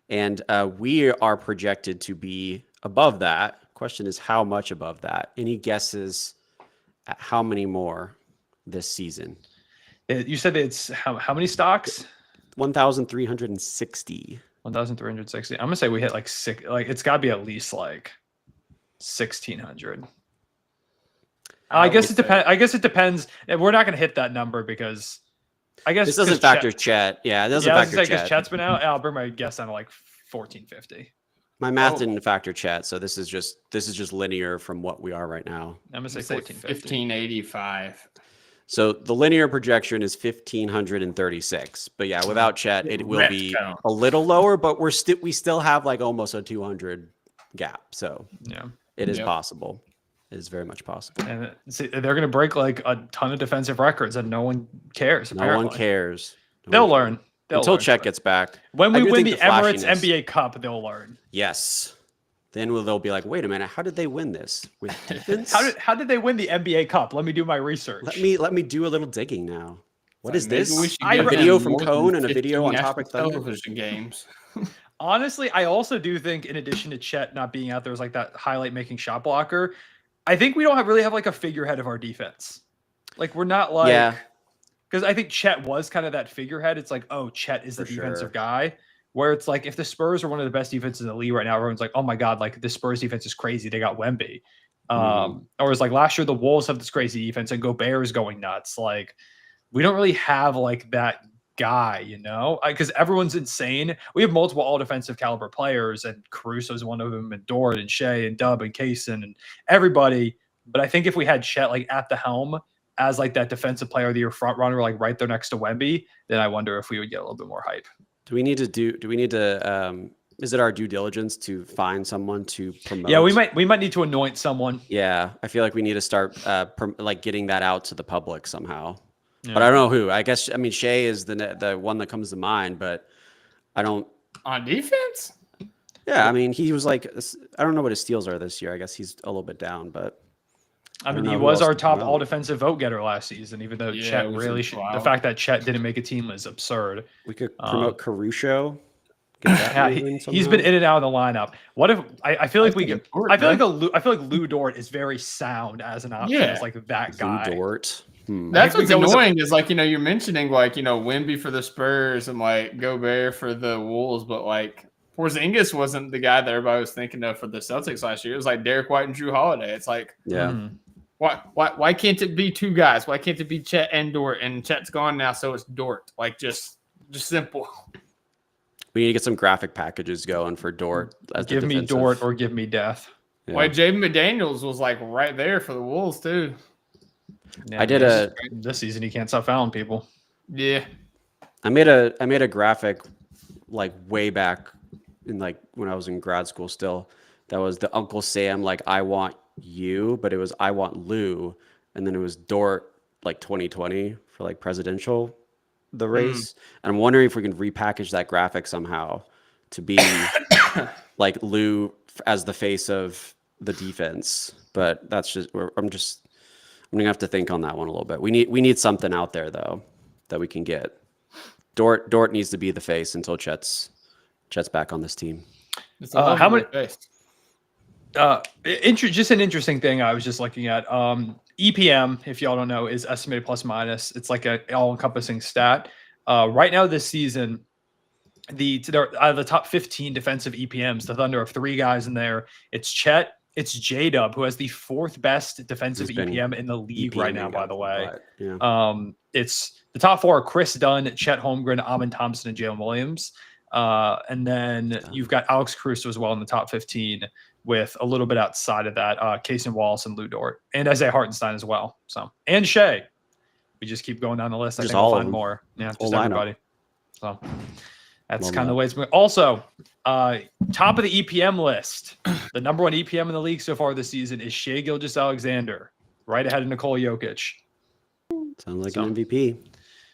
And we are projected to be above that. Question is, how much above that? Any guesses at how many more this season? You said it's how many stocks? 1,360. 1,360. I'm gonna say we hit like six. Like it's got to be at least like 1,600. I guess it depends. I guess it depends. We're not gonna hit that number because I guess This doesn't factor Chet. Yeah, it doesn't factor Chet. Because Chet's been out. I'll bring my guess down to like 1,450. My math didn't factor Chet, so this is just linear from what we are right now. I'm gonna say Say 1,450. 1585. So the linear projection is 1,536. But yeah, without Chet, it will be Retcon. a little lower, but we still have like almost a 200 gap. So Yeah. it is Yep. possible. It is very much possible. And see, they're gonna break like a ton of defensive records, and no one cares. No one apparently. cares. No They'll one learn. They'll until learn. Chet gets back. When I we do win think the Emirates flashiness- NBA Cup, they'll learn. Yes. Then they'll be like, wait a minute, how did they win this with defense? How did they win the NBA Cup? Let me do my research. Let me do a little digging now. What is Maybe this? we should I give read- them Video from more than Cone and a video 15 on Topic national Thunder? television games. Honestly, I also do think, in addition to Chet not being out there as like that highlight making shot blocker, I think we don't really have like a figurehead of our defense. Like we're not like, Yeah. because I think Chet was kind of that figurehead. It's like, oh, Chet is the For defensive sure. guy. Where it's like, if the Spurs are one of the best defenses in the league right now, everyone's like, oh my God, like the Spurs defense is crazy. They got Wemby. Or it's like last year, the Wolves have this crazy defense and Gobert is going nuts. Like we don't really have like that guy, you know, because everyone's insane. We have multiple all defensive caliber players, and Caruso's one of them, and Dort and Shea and Dub and Kaysen and everybody. But I think if we had Chet like at the helm as like that defensive player of the year front runner, like right there next to Wemby, then I wonder if we would get a little bit more hype. Do we need to is it our due diligence to find someone to promote? Yeah, we might need to anoint someone. Yeah, I feel like we need to start like getting that out to the public somehow. Yeah. But I don't know who. I guess Shea is the one that comes to mind, but I don't. On defense? Yeah, I mean he was like, I don't know what his steals are this year. I guess he's a little bit down, but I mean, don't he know who was else our to top promote. all defensive vote getter last season, even though Yeah, Chet which really is should. The wild. fact that Chet didn't make a team is absurd. we could promote Caruso. Get that Yeah, moving he's somehow. been in and out of the lineup. What if I feel like we think get? Dort, I feel like man. I feel like Lou Dort is very sound as an option. Yeah. As like that Lou guy. Dort. That's think what's we go with annoying is like, you're mentioning like, Wemby for the Spurs and like Gobert for the Wolves, but like Porzingis wasn't the guy that everybody was thinking of for the Celtics last year. It was like Derek White and Drew Holiday. It's like, Yeah. Mhm. why can't it be two guys? Why can't it be Chet and Dort? And Chet's gone now, so it's Dort. Like just simple. We need to get some graphic packages going for Dort. As the Give me defensive- Dort or give me death. Yeah. Why Jaden McDaniels was like right there for the Wolves too. Yeah, I did this season. He can't stop fouling people. Yeah. I made a graphic like way back in like when I was in grad school still. That was the Uncle Sam like I want you, but it was I want Lou, and then it was Dort like 2020 for like presidential the race. And I'm wondering if we can repackage that graphic somehow to be like Lou as the face of the defense. But that's just I'm gonna have to think on that one a little bit. We need something out there though that we can get. Dort needs to be the face until Chet's back on this team. It's a How lovely many- face. Just an interesting thing I was just looking at. EPM, if y'all don't know, is estimated plus minus. It's like a all-encompassing stat. Right now this season, the top 15 defensive EPMs, the Thunder have three guys in there. It's Chet, it's J-Dub, who has the fourth best defensive He's been EPM in the league right now, by the way. Yeah. It's the top four are Chris Dunn, Chet Holmgren, Amin Thompson, and Jalen Williams. And then you've got Alex Caruso as well in the top 15, with a little bit outside of that, Kaysen Wallace and Lou Dort, and Isaiah Hartenstein as well. So, and Shea. We just keep going down the list. I Just think we'll all of find them. more. Yeah, Whole just lineup. everybody. So that's Love kind of that. the way it's moving. Also, top of the EPM list, the number one EPM in the league so far this season is Shea Gilgeous-Alexander, right ahead of Nikola Jokic. Sounds like So- an MVP.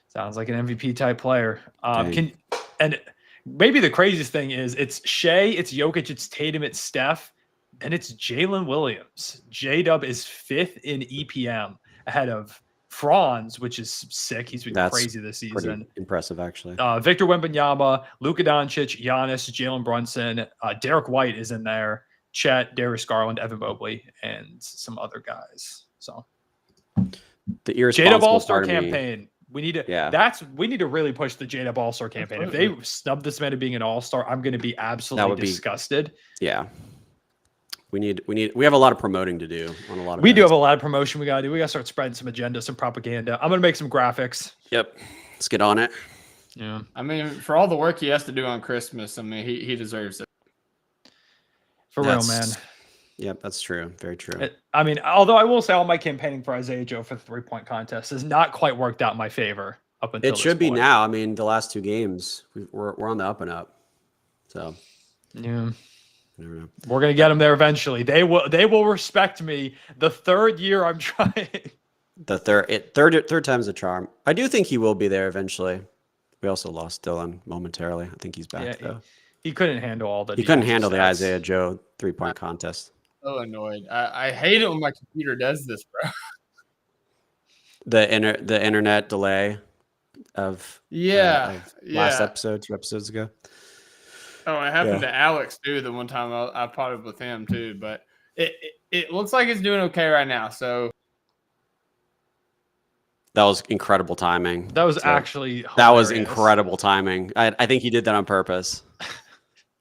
Sounds like an MVP type player. Dang. And maybe the craziest thing is it's Shea, it's Jokic, it's Tatum, it's Steph, and it's Jalen Williams. J-Dub is fifth in EPM ahead of Franz, which is sick. He's been That's crazy this Pretty season. impressive, actually. Victor Wembanyama, Luka Doncic, Giannis, Jalen Brunson, Derek White is in there, Chet, Darius Garland, Evan Mobley, and some other guys. So The Jada irresponsible All-Star part of me- campaign. We need to Yeah. we need to really push the Jada All-Star campaign. If they snub this man to being an all-star, I'm gonna be absolutely would be- disgusted. Yeah. We have a lot of promoting to do on a lot of We do have ends. a lot of promotion we gotta do. We gotta start spreading some agenda, some propaganda. I'm gonna make some graphics. Yep. Let's get on it. Yeah. I mean, for all the work he has to do on Christmas, I mean, he deserves it. For real, man. Yep, that's true. Very true. I mean, although I will say all my campaigning for Isaiah Joe for the 3-point contest has not quite worked out in my favor up until It should this be point. now. I mean, the last 2 games, we're on the up and up. So, Yeah. I don't know. We're gonna get them there eventually. They will respect me the third year I'm trying. The third time's a charm. I do think he will be there eventually. We also lost Dylan momentarily. I think he's back Yeah, though. He couldn't handle all the. He couldn't defensive handle the stats. Isaiah Joe 3-point contest. So annoyed. I hate it when my computer does this, bro. The internet delay of Yeah. last Yeah. episode, 2 episodes ago. Oh, it happened Yeah. to Alex too. The one time I potted with him too, but it looks like it's doing okay right now. So That was incredible timing. That was So, actually that was hilarious. incredible timing. I think he did that on purpose.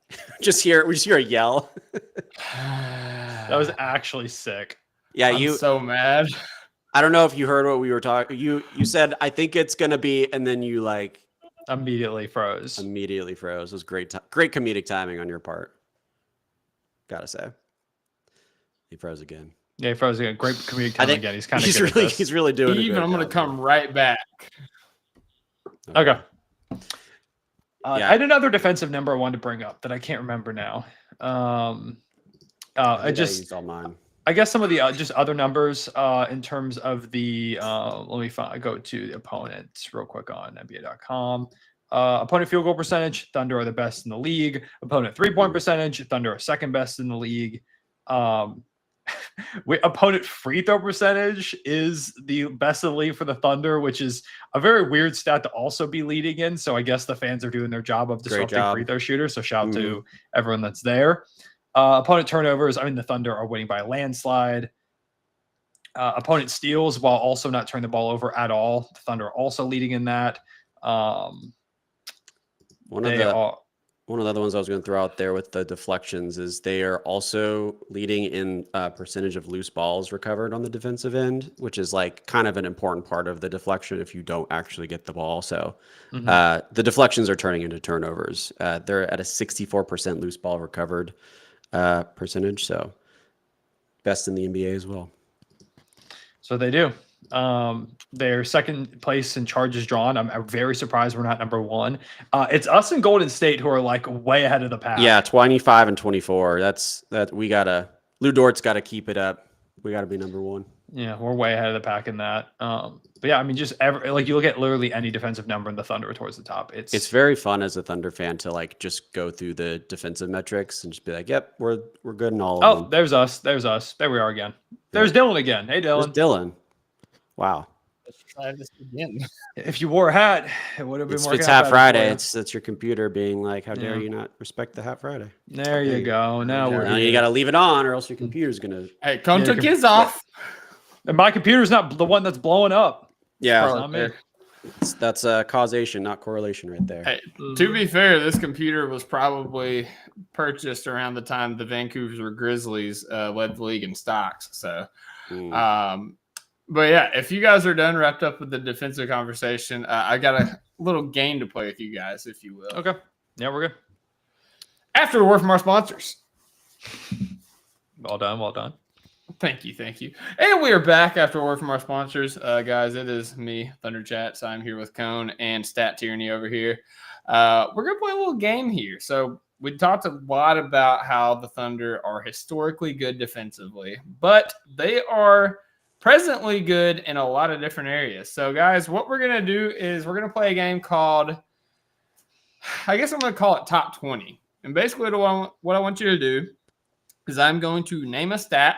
we just hear a yell. That was actually sick. Yeah, I'm so mad. I don't know if you heard what we were talking. You said I think it's gonna be, and then you like Immediately froze. immediately froze. It was great comedic timing on your part. Gotta say, he froze again. Yeah, he froze again. Great comedic I time think again. He's kind of good he's really doing. Steve, a good I'm gonna job. come right back. Okay. Yeah. I had another defensive number I wanted to bring up that I can't remember now. I used all mine. I guess some of the just other numbers in terms of the let me go to the opponent real quick on NBA.com. Opponent field goal percentage, Thunder are the best in the league. Opponent 3-point percentage, Thunder are second best in the league. Opponent free throw percentage is the best in the league for the Thunder, which is a very weird stat to also be leading in. So I guess the fans are doing their job of disrupting job. free throw shooters. So shout out to everyone that's there. Opponent turnovers, I mean, the Thunder are winning by a landslide. Opponent steals while also not turning the ball over at all. The Thunder are also leading in that. One of the other ones I was going to throw out there with the deflections is they are also leading in percentage of loose balls recovered on the defensive end, which is like kind of an important part of the deflection if you don't actually get the ball. So the deflections are turning into turnovers. They're at a 64% loose ball recovered percentage. So best in the NBA as well. So they do. They're second place in charges drawn. I'm very surprised we're not number 1. It's us and Golden State who are like way ahead of the pack. Yeah, 25 and 24. Lou Dort's got to keep it up. We got to be number 1. Yeah, we're way ahead of the pack in that. But yeah, I mean, just like you look at literally any defensive number in the Thunder are towards the top. It's very fun as a Thunder fan to like just go through the defensive metrics and just be like, "Yep, we're good in all of them." There's us. There we are again. There's Dylan again. Hey, There's Dylan. Dylan. Wow. Let's try this again. If you wore a hat, it would have been more. It's Hat Friday. It's your computer being like, "How dare Yeah. you not respect the Hat Friday?" There you go. Now we're Now you here. got to leave it on, or else your computer's gonna. Hey, Cone Yeah, took his off. And my computer's not the one that's blowing up. Yeah, It's not me. that's causation, not correlation, right there. Hey, to be fair, this computer was probably purchased around the time the Vancouver Grizzlies led the league in stocks. So, but yeah, if you guys are done, wrapped up with the defensive conversation, I got a little game to play with you guys, if you will. Okay. Yeah, we're good. After a word from our sponsors. Well done. Well done. Thank you. And we are back after a word from our sponsors. Guys, it is me, Thunder Chats. I'm here with Cone and Stat Tyranny over here. We're going to play a little game here. So we talked a lot about how the Thunder are historically good defensively, but they are presently good in a lot of different areas. So, guys, what we're going to do is we're going to play a game called, I guess I'm going to call it Top 20. And basically what I want you to do is I'm going to name a stat,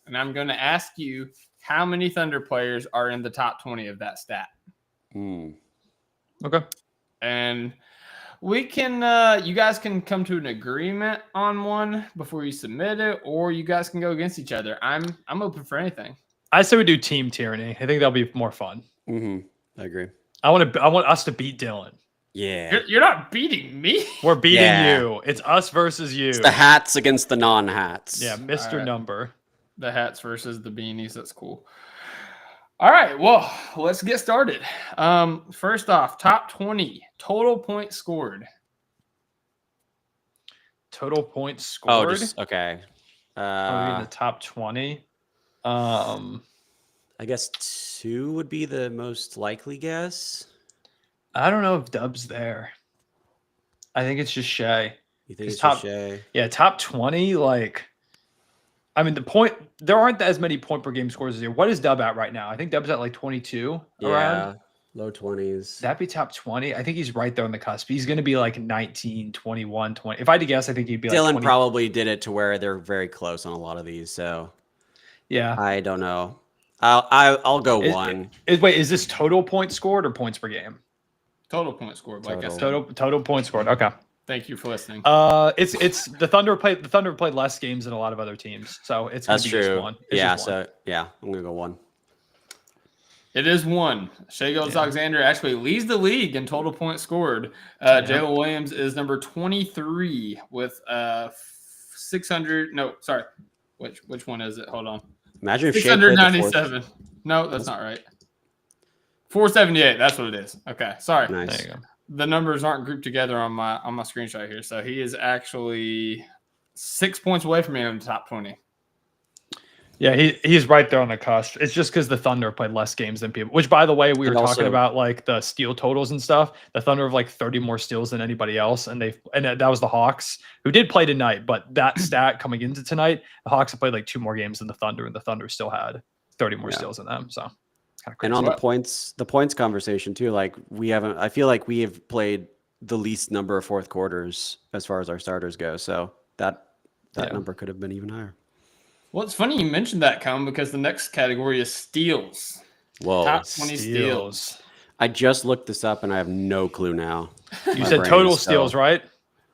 and I'm going to ask you how many Thunder players are in the top 20 of that stat. Okay. And we can, you guys can come to an agreement on one before you submit it, or you guys can go against each other. I'm open for anything. I say we do team tyranny. I think that'll be more fun. I agree. I want us to beat Dylan. Yeah. You're not beating me. We're beating Yeah. you. It's us versus you. It's the hats against the non-hats. Yeah, Mr. All right. Number. The hats versus the beanies. That's cool. All right. Well, let's get started. First off, top 20 total points scored. Total points scored. Oh, just okay. Probably in the top 20. I guess 2 would be the most likely guess. I don't know if Dub's there. I think it's just Shea. You think It's it's top- just Shea? Yeah, top 20. Like, I mean, there aren't as many point per game scores as here. What is Dub at right now? I think Dub's at like 22 Yeah, around. low 20s. That'd be top 20. I think he's right there on the cusp. He's going to be like 19, 21, 20. If I had to guess, I think he'd be like Dylan 20. probably did it to where they're very close on a lot of these, so Yeah. I don't know. I'll go Is- 1. Wait, is this total points scored or points per game? Total points scored. Like I said. Total points scored. Okay. Thank you for listening. It's the Thunder played less games than a lot of other teams, so it's gonna That's be just true. one. It's Yeah, just one. so yeah, I'm gonna go 1. It is 1. Shea Gilgeous-Alexander actually leads the league in total points scored. Jalen Williams is number 23 with 600. No, sorry. Which one is it? Hold on. Imagine if Shea played the fourth. 697. No, that's not right. 478. That's what it is. Okay, sorry. Nice. There you go. The numbers aren't grouped together on my screenshot here. So he is actually 6 points away from me in the top 20. Yeah, he's right there on the cusp. It's just because the Thunder played less games than people. Which, by the way, we were And talking also- about like the steal totals and stuff. The Thunder have like 30 more steals than anybody else, and that was the Hawks who did play tonight. But that stat coming into tonight, the Hawks have played like 2 more games than the Thunder, and the Thunder still had 30 more Yeah. steals than them. So it's kind of And crazy. on the points conversation too, like I feel like we have played the least number of fourth quarters as far as our starters go. So that Yeah. number could have been even higher. Well, it's funny you mentioned that, Cone, because the next category is steals. Whoa. Top 20 steals. I just looked this up and I have no clue now. You My said brain total is steals, right?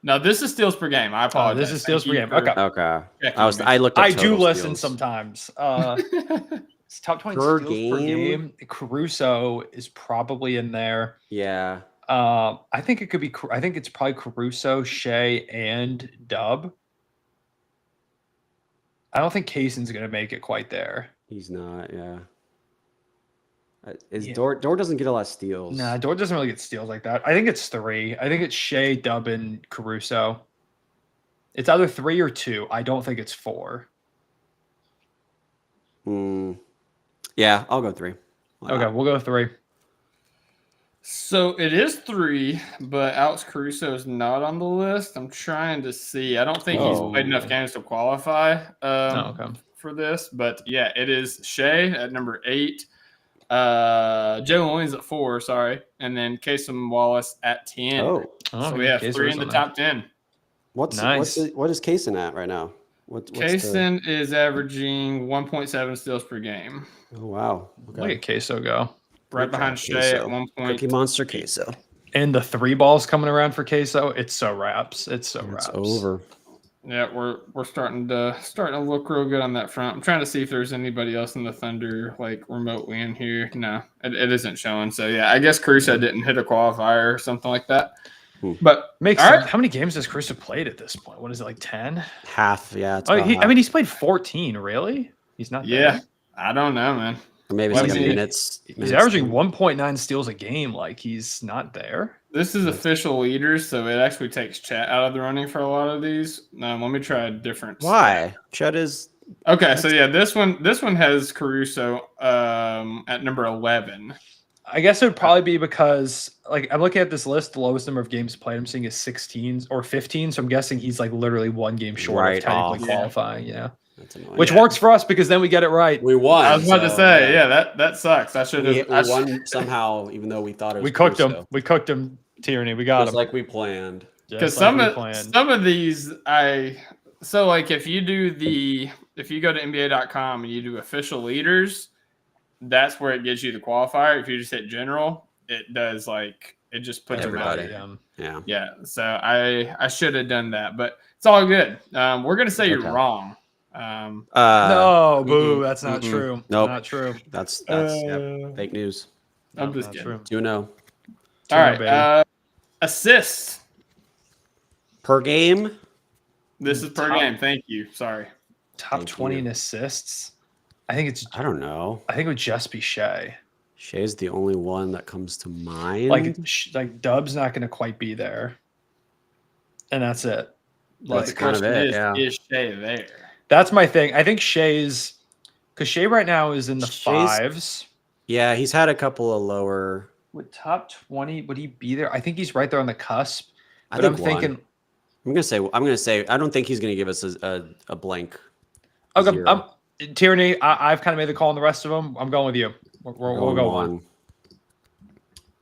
No, this is steals per game. I apologize. this is steals per Thank game. you for Okay. Okay. checking I me. looked at I do total listen steals. sometimes. It's top 20 Per steals per game? game. Caruso is probably in there. Yeah. I think it could be. I think it's probably Caruso, Shea, and Dub. I don't think Kaysen's going to make it quite there. He's not, yeah. Yeah. Dort doesn't get a lot of steals. Nah, Dort doesn't really get steals like that. I think it's 3. I think it's Shea, Dub, and Caruso. It's either 3 or 2. I don't think it's 4. Yeah, I'll go 3. Why Okay, not? we'll go 3. So it is 3, but Alex Caruso is not on the list. I'm trying to see. I don't think he's played enough games to qualify Okay. for this. But yeah, it is Shea at number 8. Jalen Williams at 4, sorry. And then Kasem Wallace at 10. Oh, So we have 3 in the top 10. what Nice. is Kaysen at right now? What's Kaysen is averaging 1.7 steals per game. Oh wow. Okay. Look at Queso go. Right Okay, behind Shea Queso. at 1 point. Cookie Monster Queso. And the 3 balls coming around for Queso, it's so wraps. It's It's over. Yeah, we're starting to look real good on that front. I'm trying to see if there's anybody else in the Thunder like remotely in here. No, it isn't showing. So yeah, I guess Caruso didn't hit a qualifier or something like that. But Makes all sense. right. How many games has Caruso played at this point? What is it, like 10? Half, yeah. It's Oh, about half. he's played 14. Really? He's not. yeah, there? I don't know, man. Or maybe Well, it's I like mean, minutes. He's averaging 1.9 steals a game. Like he's not there. This is official leaders, so it actually takes Chet out of the running for a lot of these. Let me try a different. Why? Chet is Okay, so yeah, this one has Caruso at number 11. I guess it would probably be because, like, I'm looking at this list. The lowest number of games played I'm seeing is 16 or 15. So I'm guessing he's like literally 1 game short Right of technically off. qualifying. Yeah, that's annoying. which works for us because then we get it right. We won. I was about to so, say, yeah, that sucks. I should We, have. we won somehow, even though we thought it was We cooked him. Caruso. We cooked him. Tyranny. We got Just him. like we planned. Because Just like we planned. some of these so like if you go to NBA.com and you do official leaders, that's where it gives you the qualifier. If you just hit general, it does it just puts Everybody. everybody. Yeah. Yeah. So I should have done that, but it's all good. We're gonna say you're Okay. wrong. No, boo. That's not mm-mm. true. Nope. Not true. That's fake news. I'm No, just not kidding. true. 2-0 All Turn it, right. Assists. per game. This is per Top- game. Thank you. Sorry. Top Thank 20 you. in assists. I think I don't know. it would just be Shea. Shea's the only one that comes to mind. Like Dub's not going to quite be there, and that's it. That's The kind of question it, yeah. Is Shea there? That's my thing. I think Shea's because Shea right now is in the Shea's- fives. yeah, he's had a couple of lower. Would top 20? Would he be there? I think he's right there on the cusp. I But I'm think one. thinking. I'm gonna say. I don't think he's gonna give us a blank. Okay, zero. Tierney. I've kind of made the call on the rest of them. I'm going with you. We'll Going go one.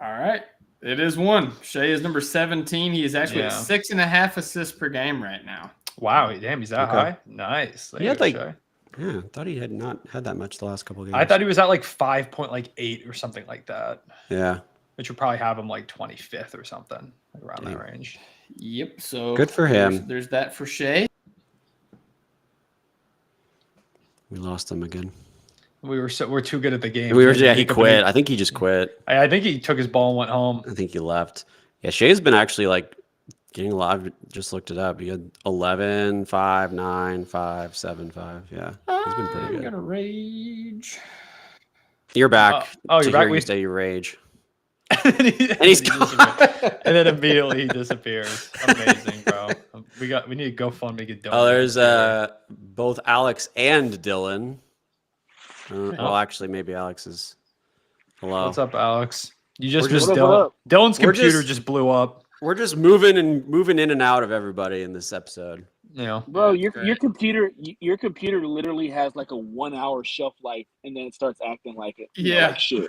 All right. It is one. Shea is number 17. He is actually at Yeah. 6.5 assists per game right now. Wow, damn, he's that Okay. high. Nice. There He you had go, like Shea. Yeah, I thought he had not had that much the last couple of games. I thought he was at like 5.8 or something like that, Yeah, which would probably have him like 25th or something like around Dang. that range. Yep. So Good for him. There's that for Shea. we lost him again. We're too good at the game. He quit. I think he just quit. I think he took his ball and went home. I think he left. Yeah, Shea's been actually like getting a lot. I just looked it up. He had 11, 5, 9, 5, 7, 5. Yeah, he's been pretty I'm good. gonna rage. You're back. Oh, to you're back. hear you We- say you rage. and he's disappeared. And then immediately he disappears. Amazing, bro. We need to GoFundMe get done. Oh, there's both Alex and Dylan. Well, actually, maybe Alex is. Hello. What's up, Alex? You just We're missed just- Dylan. Dylan's We're computer just- just blew up. We're just moving in and out of everybody in this episode. You know. Bro, Yeah, your great. computer literally has like a 1 hour shelf life, and then it starts acting like it. Yeah. Like shit.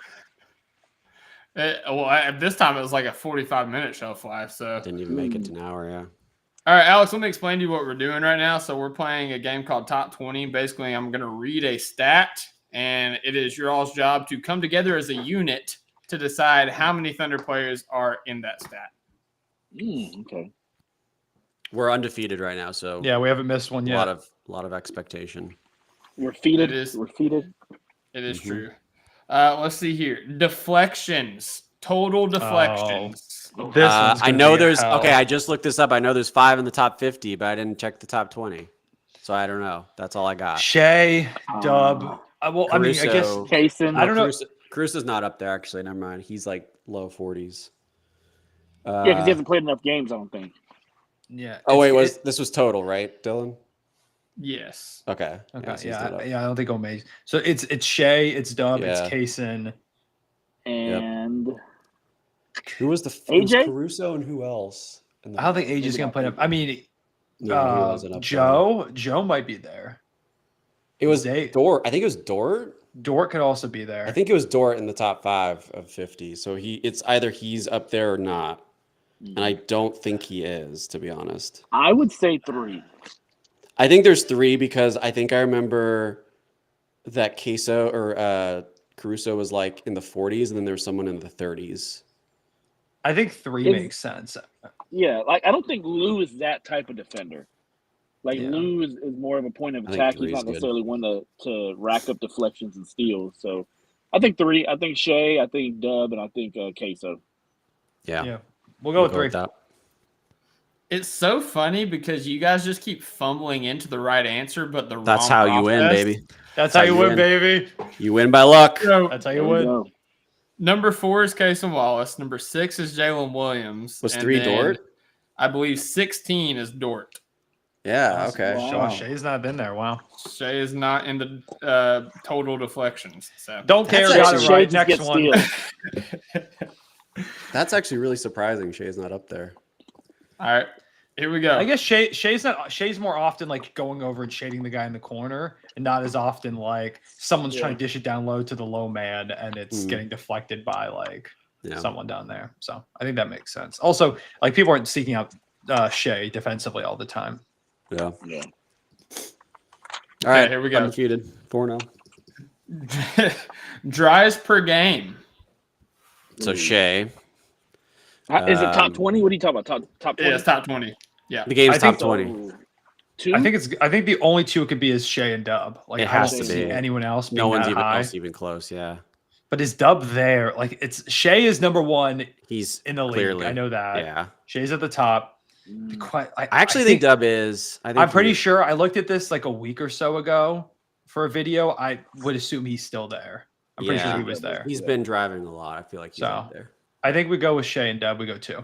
At this time it was like a 45-minute shelf life. So Didn't even make it to an hour. Yeah. all right, Alex, let me explain to you what we're doing right now. So we're playing a game called Top 20. Basically, I'm going to read a stat, and it is your all's job to come together as a unit to decide how many Thunder players are in that stat. Okay. We're undefeated right now, so Yeah, we haven't missed one a yet. lot of expectation. We're feeded. It is. We're feeded. It is Mhm. true. Let's see here. Deflections. Total deflections. This one's I gonna know be there's hell. okay. I just looked this up. I know there's 5 in the top 50, but I didn't check the top 20, so I don't know. That's all I got. Shea, Dub. Well, I mean, I guess Caruso- Kaysen. I don't know. Caruso's not up there actually. Never mind. He's like low 40s. Yeah, because he hasn't played enough games, I don't think. Yeah. Oh wait, it's- this was total, right, Dylan? Yes. Okay. Okay, so he's yeah, not up. I don't think Omez. So it's Shea, it's Dub, Yeah. it's Kaysen. And Who was the it was AJ? Caruso and who else? I don't think AJ's gonna play up. I mean, No, he wasn't up there. Joe might be there. It was Zay- Dort. I think it was Dort. Dort could also be there. I think it was Dort in the top 5 of 50. So it's either he's up there or not. And I don't think he is, to be honest. I would say 3. I think there's 3 because I think I remember that Queso or Caruso was like in the 40s, and then there was someone in the 30s. I think 3 Is- makes sense. Yeah, like I don't think Lou is that type of defender. Like Yeah. Lou is more of a point of I think attack. 3 He's is not good. necessarily one to rack up deflections and steals. So I think 3. I think Shea, I think Dub, and I think Queso. Yeah. Yeah. We'll go with 3. that. It's so funny because you guys just keep fumbling into the right answer, but the That's wrong how you win, process. baby. That's how you win, baby. You win by luck. So That's how There you we win. go. number 4 is Casey Wallace. Number 6 is Jalen Williams. Was and 3 then Dort? I believe 16 is Dort. Yeah. Okay. Wow. Shay's not been there. Wow. Shea is not in the total deflections. So Don't care. That's Got it actually- Shea right. just Next gets one. steals. That's actually really surprising. Shay's not up there. all right, here we go. I guess Shay's more often like going over and shading the guy in the corner, and not as often like someone's trying to dish it down low to the low man, and it's getting deflected by like Yeah. someone down there. So I think that makes sense. Also, like people aren't seeking out Shea defensively all the time. Yeah. Yeah. All right. here we go. Undefeated. 4-0. Drives per game. So Shea. Is it top Um, 20? What are you talking about? Top 20? Yeah, it's top 20. Yeah. The game's I think top 20. So, 2? I think the only two it could be is Shea and Dub. Like It I has don't to see be. anyone else being No one's that even high. else even close. Yeah, But is Dub there? Like it's Shea is number one he's in the clearly. league. I know that. Yeah, Shea's at the top. Mm. I I actually think Dub is. I think I'm pretty he- sure I looked at this like a week or so ago for a video. I would assume he's still there. I'm pretty sure Yeah. he was there. He's been driving a lot. I feel like he's So. up there. I think we go with Shea and Dub. We go 2.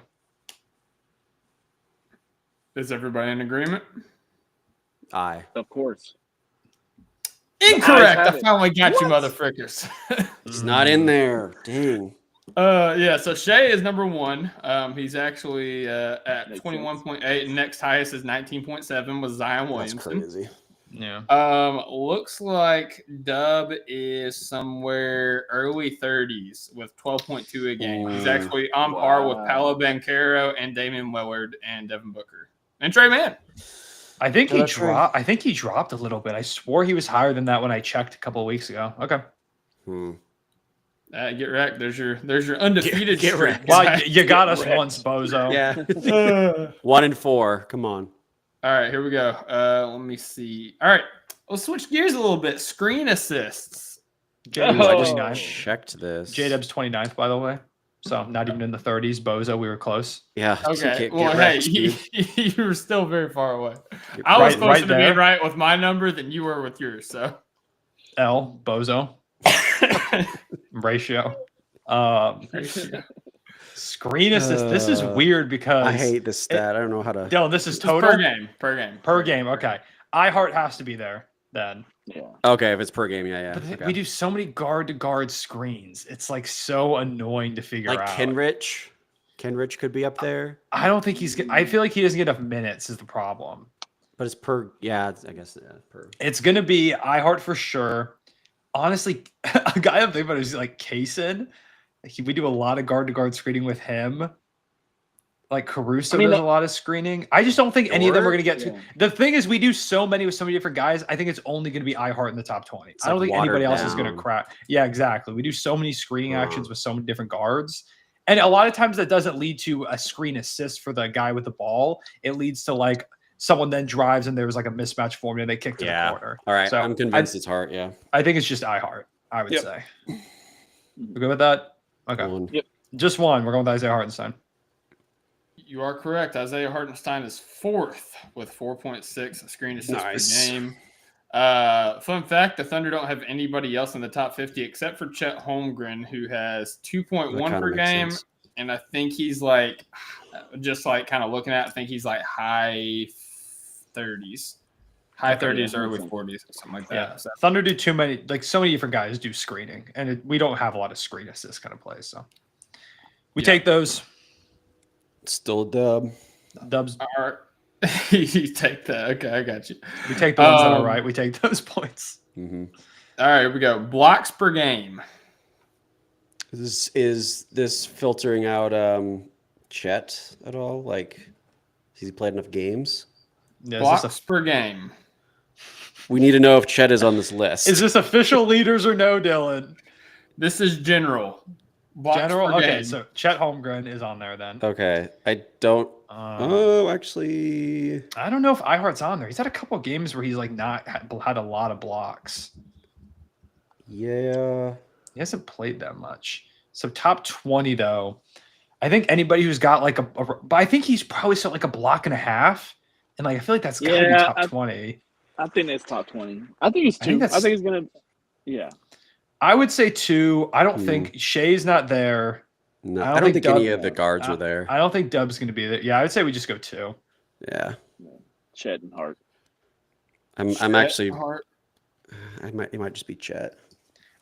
Is everybody in agreement? Aye. Of course. Incorrect. have I it. finally got you, What? motherfuckers. He's not in there. Dang. Yeah, so Shea is number 1. He's actually at Makes 21.8. Next highest is 19.7 with Zion That's Williamson. crazy. Yeah. Looks like Dub is somewhere early 30s with 12.2 a game. He's Ooh. actually on par with Wow. Paolo Banchero and Damian Lillard and Devin Booker and Trey Mann. I think Oh, he that's right. dropped. I think he dropped a little bit. I swore he was higher than that when I checked a couple of weeks ago. Okay. Get wrecked. There's your undefeated Get streak. wrecked. Well, guys. you got us wrecked. once, bozo. Yeah. 1 and 4. Come on. All right, here we go. Let me see. All right, we'll switch gears a little bit. Screen assists. J-Dub's Ooh, I Oh. just 29th. checked this. J-Dub's 29th, by the way. So not even in the 30s. Bozo, we were close. Yeah. Okay. Get Well, hey, wrecked, dude. you were still very far away. I was Right- closer right to there. being right with my number than you were with yours. So L, Bozo, ratio. Screen assist. This is weird because I hate this stat. I don't know how to. Dylan, this is It's total per game. Per game. Per game. Okay. iHeart has to be there then. Yeah. Okay, if it's per game, yeah. But Okay. we do so many guard to guard screens. It's like so annoying to figure Like out. Kenrich. Kenrich could be up there, I don't think he's. I feel like he doesn't get enough minutes. Is the problem. but it's per. Yeah, I guess per. It's gonna be iHeart for sure. Honestly, a guy I'm thinking about is like Kaysen. We do a lot of guard to guard screening with him. Like Caruso I mean, does a lot of screening. I just don't think any of them are going to get to. Yeah. The thing is, we do so many with so many different guys. I think it's only going to be iHeart in the top 20. It's I don't like think anybody watered else is going to down. crack. Yeah, exactly. We do so many screening Uh. actions with so many different guards. And a lot of times that doesn't lead to a screen assist for the guy with the ball. It leads to like someone then drives and there's like a mismatch formula and they kick to Yeah. the corner. All right, So, I'm convinced it's Hart. Yeah. I think it's just iHeart, I would Yep. say. We good with that? Okay. One. Just one. We're going with Isaiah Hartenstein. You are correct. Isaiah Hartenstein is 4th with 4.6 screen assists Nice. per game. Fun fact: the Thunder don't have anybody else in the top 50 except for Chet Holmgren, who has 2.1 That kinda per makes game, sense. and I think he's like, just like kind of looking at, I think he's like high 30s, high 30s, yeah, early makes sense. 40s, or something like Yeah. that. So, Thunder do too many, like so many different guys do screening, and we don't have a lot of screen assist kind of plays. So we Yeah. take those Still a dub. dubs. all right. You take that. Okay, I got you. We take the ones that are Um, right. We take those points. Mm-hmm. All right, here we go. Blocks per game. Is this filtering out Chet at all? Like, has he played enough games? Yeah, Blocks per game. We need to know if Chet is on this list. is this official leaders or no, Dylan? This is general. Blocks General. per Okay, game. so Chet Holmgren is on there then. Okay, I don't. Oh, actually, I don't know if iHeart's on there. He's had a couple games where he's like not had a lot of blocks. yeah. He hasn't played that much. So top 20 though. I think anybody who's got like but I think he's probably still like a block and a half. And like I feel like that's gotta be Yeah, top I- 20. I think that's top 20. I think it's I think 2. I that's- think it's going to, yeah. I would say 2. I don't Hmm. think Shea's not there. No, I I don't don't, think think any Dub- of the guards were there. I don't think Dub's gonna be there. Yeah, I would say we just go 2. Yeah, Chet and Hart. I'm Chet actually. Hart. It might just be Chet.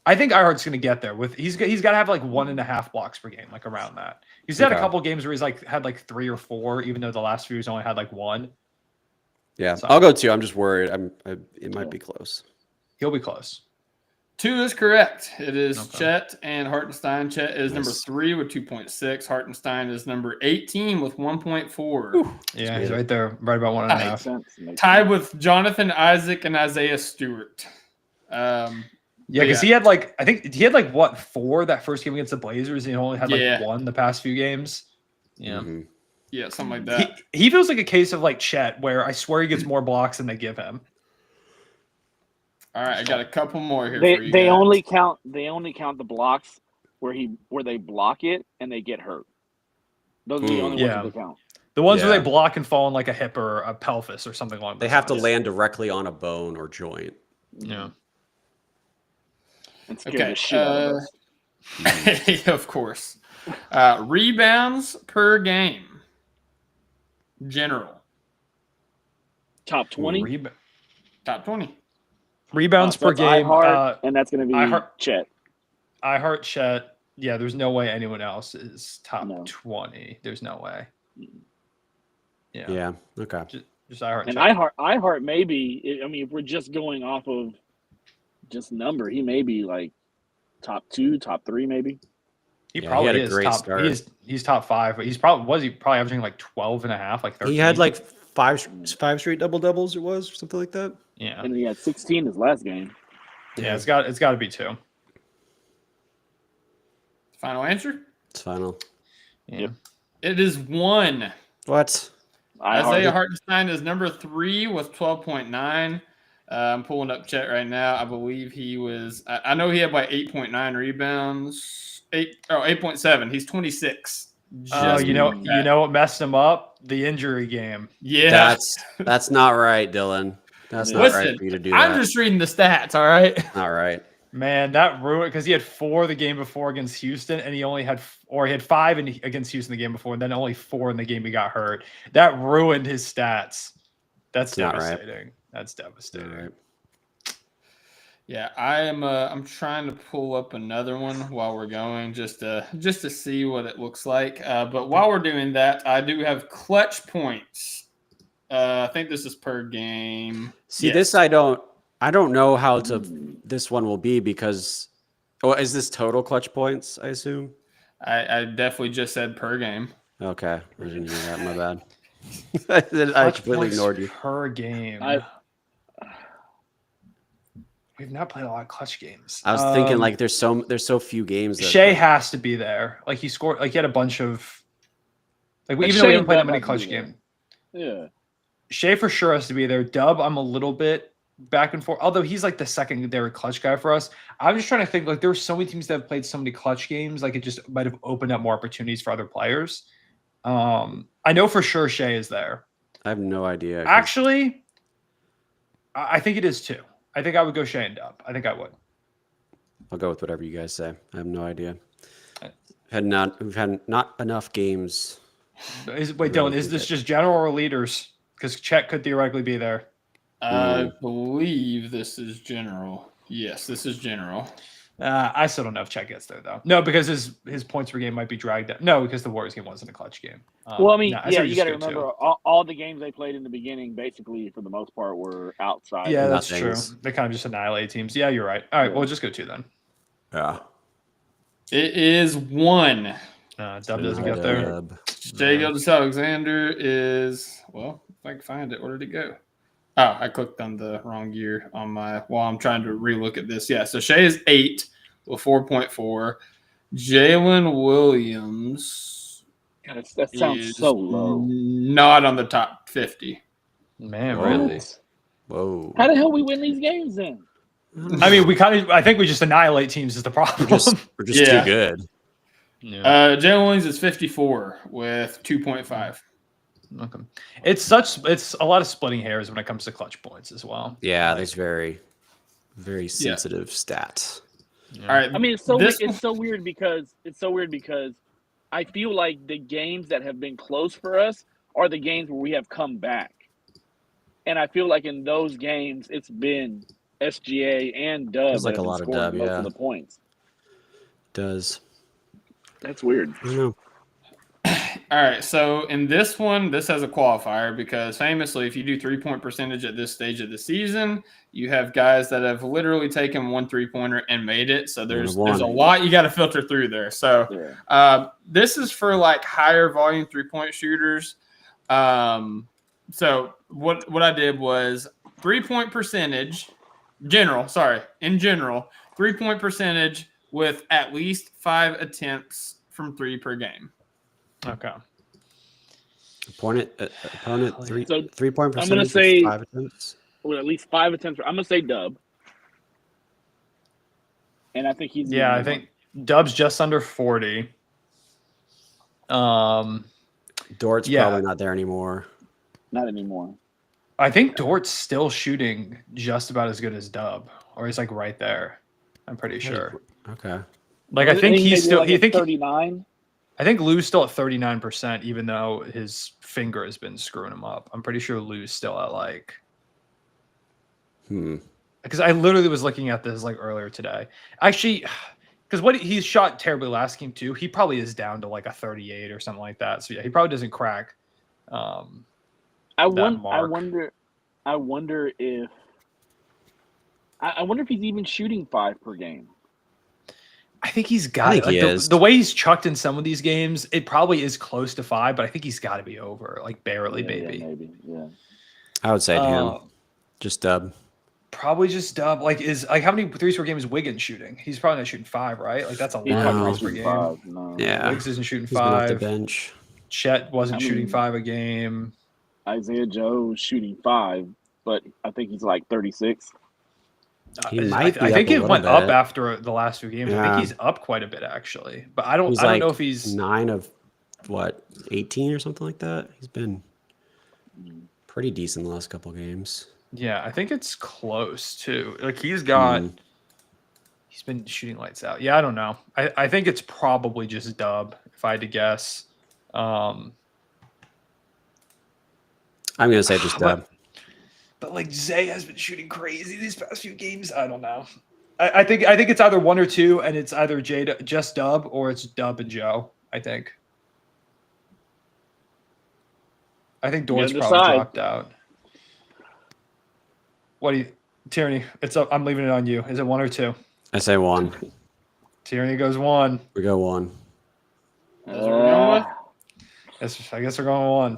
I think iHeart's gonna get there with he's got to have like 1.5 blocks per game, like around that. He's had a Okay. couple games where he's like had like 3 or 4, even though the last few he's only had like 1. Yeah, So- I'll go 2. I'm just worried. It might be close. He'll be close. 2 is correct. It is Okay. Chet and Hartenstein. Chet is number Nice. 3 with 2.6. Hartenstein is number 18 with 1.4. Yeah, he's Yeah. right there, right about Makes 1.5. sense. Makes Tied sense. with Jonathan Isaac and Isaiah Stewart. Yeah, because he had like I think he had like what 4 that first game against the Blazers, and he only had like 1 the past few games. Yeah, Mhm. Yeah, something like that. he feels like a case of like Chet, where I swear he gets more blocks than they give him. All right, I got a couple more here They for you they guys. only count the blocks where they block it and they get hurt. Those are the only Yeah. ones that they count. The ones where Yeah. they block and fall on like a hip or a pelvis or something along They those have to lines. land directly on a bone or joint. Yeah. And scare Okay, the shit out of us. of course. Rebounds per game. General. Top 20. Top 20. Rebounds So per that's game. iHeart, and that's going to be Chet. I heart Chet. Yeah, there's no way anyone else is top No. 20. There's no way. Yeah. Yeah. Okay. Just I heart And Chet. iHeart maybe. I mean, if we're just going off of just number, he may be like top 2, top 3, maybe. He Yeah, he probably had a is great top. start. He's top 5, but he's probably averaging like 12 and a half, like 13. He had like five straight double doubles. It was or something like that. yeah. And he had 16 his last game. Yeah, it's got to be 2. Final answer? It's final. Yeah. Yep. It is 1. What? Isaiah Hartenstein is number 3 with 12.9. I'm pulling up Chet right now. I believe he was. I know he had like 8.9 rebounds. 8.7. He's 26. Oh, Just you know that. what messed him up? The injury game. Yeah. That's not right, Dylan. That's not Listen, right for you to do I'm that. just reading the stats. All right. Not right. Man, that ruined because he had 4 the game before against Houston, and he only had he had 5 against Houston the game before, and then only 4 in the game he got hurt. That ruined his stats. That's Not right. devastating. That's devastating. All right. Yeah, I'm trying to pull up another one while we're going, just to see what it looks like. But while we're doing that, I do have clutch points. I think this is per game. See, Yes. this I don't know how this one will be because is this total clutch points, I assume? I definitely just said per game. Okay. I didn't hear that, my bad. I Clutch completely points ignored you. per game. We've not played a lot of clutch games. I was thinking like there's so few games that Shea has to be there. Like he scored. Like he had a bunch of. Like But even though we Shea haven't played that and many Dub clutch have to be games, Yeah. Shea for sure has to be there. Dub, I'm a little bit back and forth. Although he's like the secondary clutch guy for us. I'm just trying to think. Like there were so many teams that have played so many clutch games. Like it just might have opened up more opportunities for other players. I know for sure Shea is there. I have no idea. 'cause Actually, I think it is 2. I think I would go Shea and Dub. I think I would. I'll go with whatever you guys say. I have no idea. We've had not enough games. Wait, Dylan, is this just general or leaders? Because Chet could theoretically be there. I believe this is general. Yes, this is general. I still don't know if Chet gets there though. No, because his points per game might be dragged up. No, because the Warriors game wasn't a clutch game. Well, I mean, no, yeah, say you just got to go 2. remember all the games they played in the beginning, basically for the most part, were outside. Yeah, that's true. Nothings. They kind of just annihilate teams. Yeah, you're right. All right, we'll just go 2 then. Yeah. It is 1. Dub doesn't get there. Shea Gilgeous-Alexander is, well, if I can find it, where did it go? Oh, I clicked on the wrong year on while I'm trying to relook at this. Yeah, so Shea is 8 with 4.4. Jalen Williams God, that sounds is so low. not on the top 50. Man, Whoa. really? Whoa. How the hell we win these games then? I mean, I think we just annihilate teams is the problem. We're just Yeah. too good. Yeah. Jalen Williams is 54 with 2.5. Okay. It's a lot of splitting hairs when it comes to clutch points as well. Yeah, there's very sensitive stats. All right. I mean, it's so This- weird because I feel like the games that have been close for us are the games where we have come back, and I feel like in those games it's been SGA and Dub. Feels like that have a been lot of scoring Dub, most yeah. of the points. Does. That's weird. I don't know. All right, so in this one, this has a qualifier because famously, if you do 3-point percentage at this stage of the season, you have guys that have literally taken 1 3-pointer and made it. So there's a lot you got to filter through there. So Yeah. this is for like higher volume 3-point shooters. So what I did was 3-point percentage in general, 3-point percentage with at least 5 attempts from 3 per game. Okay. Opponent three So, 3-point I'm gonna percentage say- with 5 attempts. With at least 5 attempts. I'm gonna say Dub. And I think he's the Yeah, only I think Dub's just under 40. Dort's yeah. probably not there anymore. one. Not anymore. I think Dort's still shooting just about as good as Dub, or he's like right there. I'm pretty sure. Okay. Like I think he's still. Like I think 39. I think Lou's still at 39%, even though his finger has been screwing him up. I'm pretty sure Lou's still at like. Because I literally was looking at this like earlier today. Actually, because what he shot terribly last game too. He probably is down to like a 38 or something like that. So yeah, he probably doesn't crack. I mark. wonder if he's even shooting 5 per game. I think he's got I it. think he Like is. the way he's chucked in some of these games, it probably is close to 5, but I think he's got to be over, like barely, Yeah, maybe. Yeah, maybe. Yeah. I would say to him. Uh, Just Dub. Probably just Dub. Like how many threes per game is Wiggins shooting? He's probably not shooting 5, right? Like that's a lot He's of not No. threes per shooting game. 5, no. Yeah. Wiggs isn't shooting He's been off the 5. bench. Chet wasn't I shooting mean- 5 a game. Isaiah Joe's shooting 5, but I think he's like 36. He might I be think up a it little went up bit. after the last 2 games. I Yeah. think he's up quite a bit actually, but I don't He's know if he's 9 of what 18 or something like that. He's been pretty decent the last couple games. Yeah, I think it's close too. Like he's got, Hmm. he's been shooting lights out. Yeah, I don't know. I think it's probably just Dub if I had to guess. I'm gonna say just Dub. But like Zay has been shooting crazy these past few games. I don't know. I think it's either 1 or 2, and it's either just Dub or it's Dub and Joe. I think Dort's gotta probably decide. dropped out. What do you, Tierney? It's up. I'm leaving it on you. Is it 1 or 2? I say 1. Tierney goes 1. We go 1. That's what we're going with? I guess we're going 1.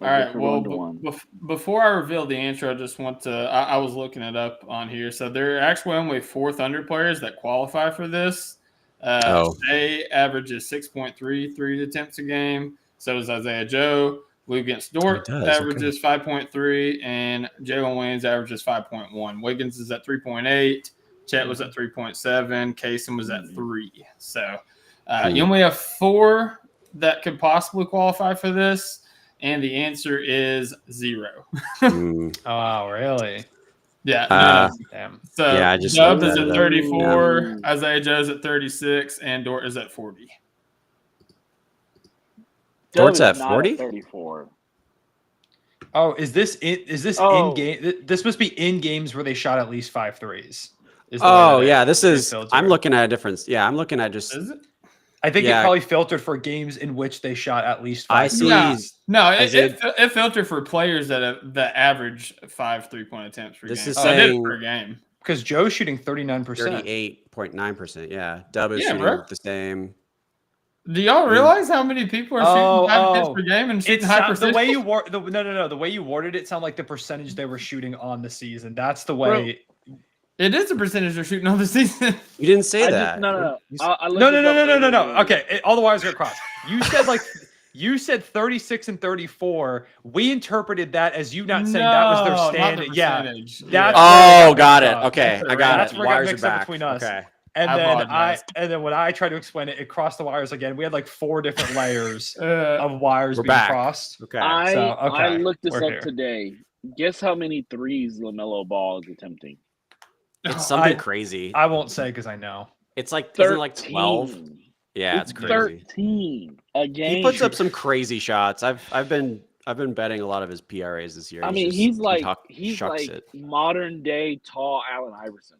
All right. We're Well, going to 1. before I reveal the answer, I just want to. I was looking it up on here. So there are actually only 4 Thunder players that qualify for this. Shea averages 6.3 attempts a game. So does Isaiah Joe. Lou against Dort Oh, he does, averages 5.3, and Jalen Williams averages 5.1. Wiggins is at 3.8. Chet was at 3.7. Kaysen was at 3. So you only have 4 that could possibly qualify for this. And the answer is 0. Hmm. Oh, wow, really? Yeah. Damn. So yeah, I just Dub looked is at at it. 34, Isaiah Joe's at 36, and Dort is at 40. Dort's Dub at is not 40? 34. Oh, is this in Oh. game? This must be in games where they shot at least 5 threes. is the way Oh that yeah, this it is. filtered. I'm looking at a difference. Yeah, I'm looking at just. Is it? I think yeah. it probably filtered for games in which they shot at least 5 I see. threes. No, it Isaiah- filtered for players that average 5 3-point attempts per This game. is So it did saying- per game. Because Joe's shooting 39%. 38.9%. Yeah, Dub is Yeah, shooting bro. the same. Do y'all realize how many people are shooting 5 attempts per game and shooting It's high the percentage? way you the way you worded it sounded like the percentage they were shooting on the season. That's the way. It is a percentage they're shooting on the season. You didn't say I that. just, no. You I looked No. this up earlier. Okay, all the wires got crossed. You said 36 and 34. We interpreted that as you not saying that was their No, not the standard. Yeah, percentage. that's Oh, where got it. mixed up. Okay, I got That's it. where it got Wires are mixed up back. between us. Okay. And I then apologize. when I tried to explain it, it crossed the wires again. We had like 4 different layers Uh, of wires We're being back. crossed. Okay. I okay, looked this we're up here. today. Guess how many threes LaMelo Ball is attempting? It's something I- crazy. I won't say because I know. It's like isn't it like 12. 13. Yeah, it's crazy. 13 a game. He puts up some crazy shots. I've been betting a lot of his PRAs this year. I mean, just- he's he like shucks it. modern day tall Allen Iverson.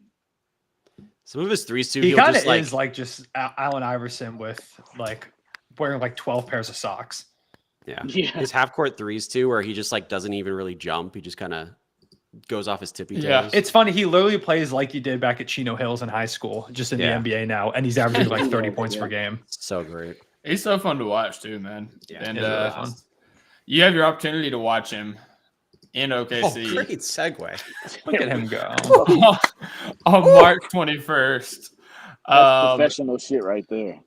Some of his threes too. He He'll kind of just is like just Allen Iverson with like wearing like 12 pairs of socks. yeah. Yeah. His half court threes too, where he just like doesn't even really jump. He just kind of goes off his tippy toes. Yeah. It's funny. He literally plays like he did back at Chino Hills in high school, just in Yeah. the NBA now, and he's averaging like 30 points per game. so great. He's so fun to watch too, man. Yeah, and it's really fun. you have your opportunity to watch him in Oh, OKC. great segue. Look at him go. on March 21st. That's professional shit right there.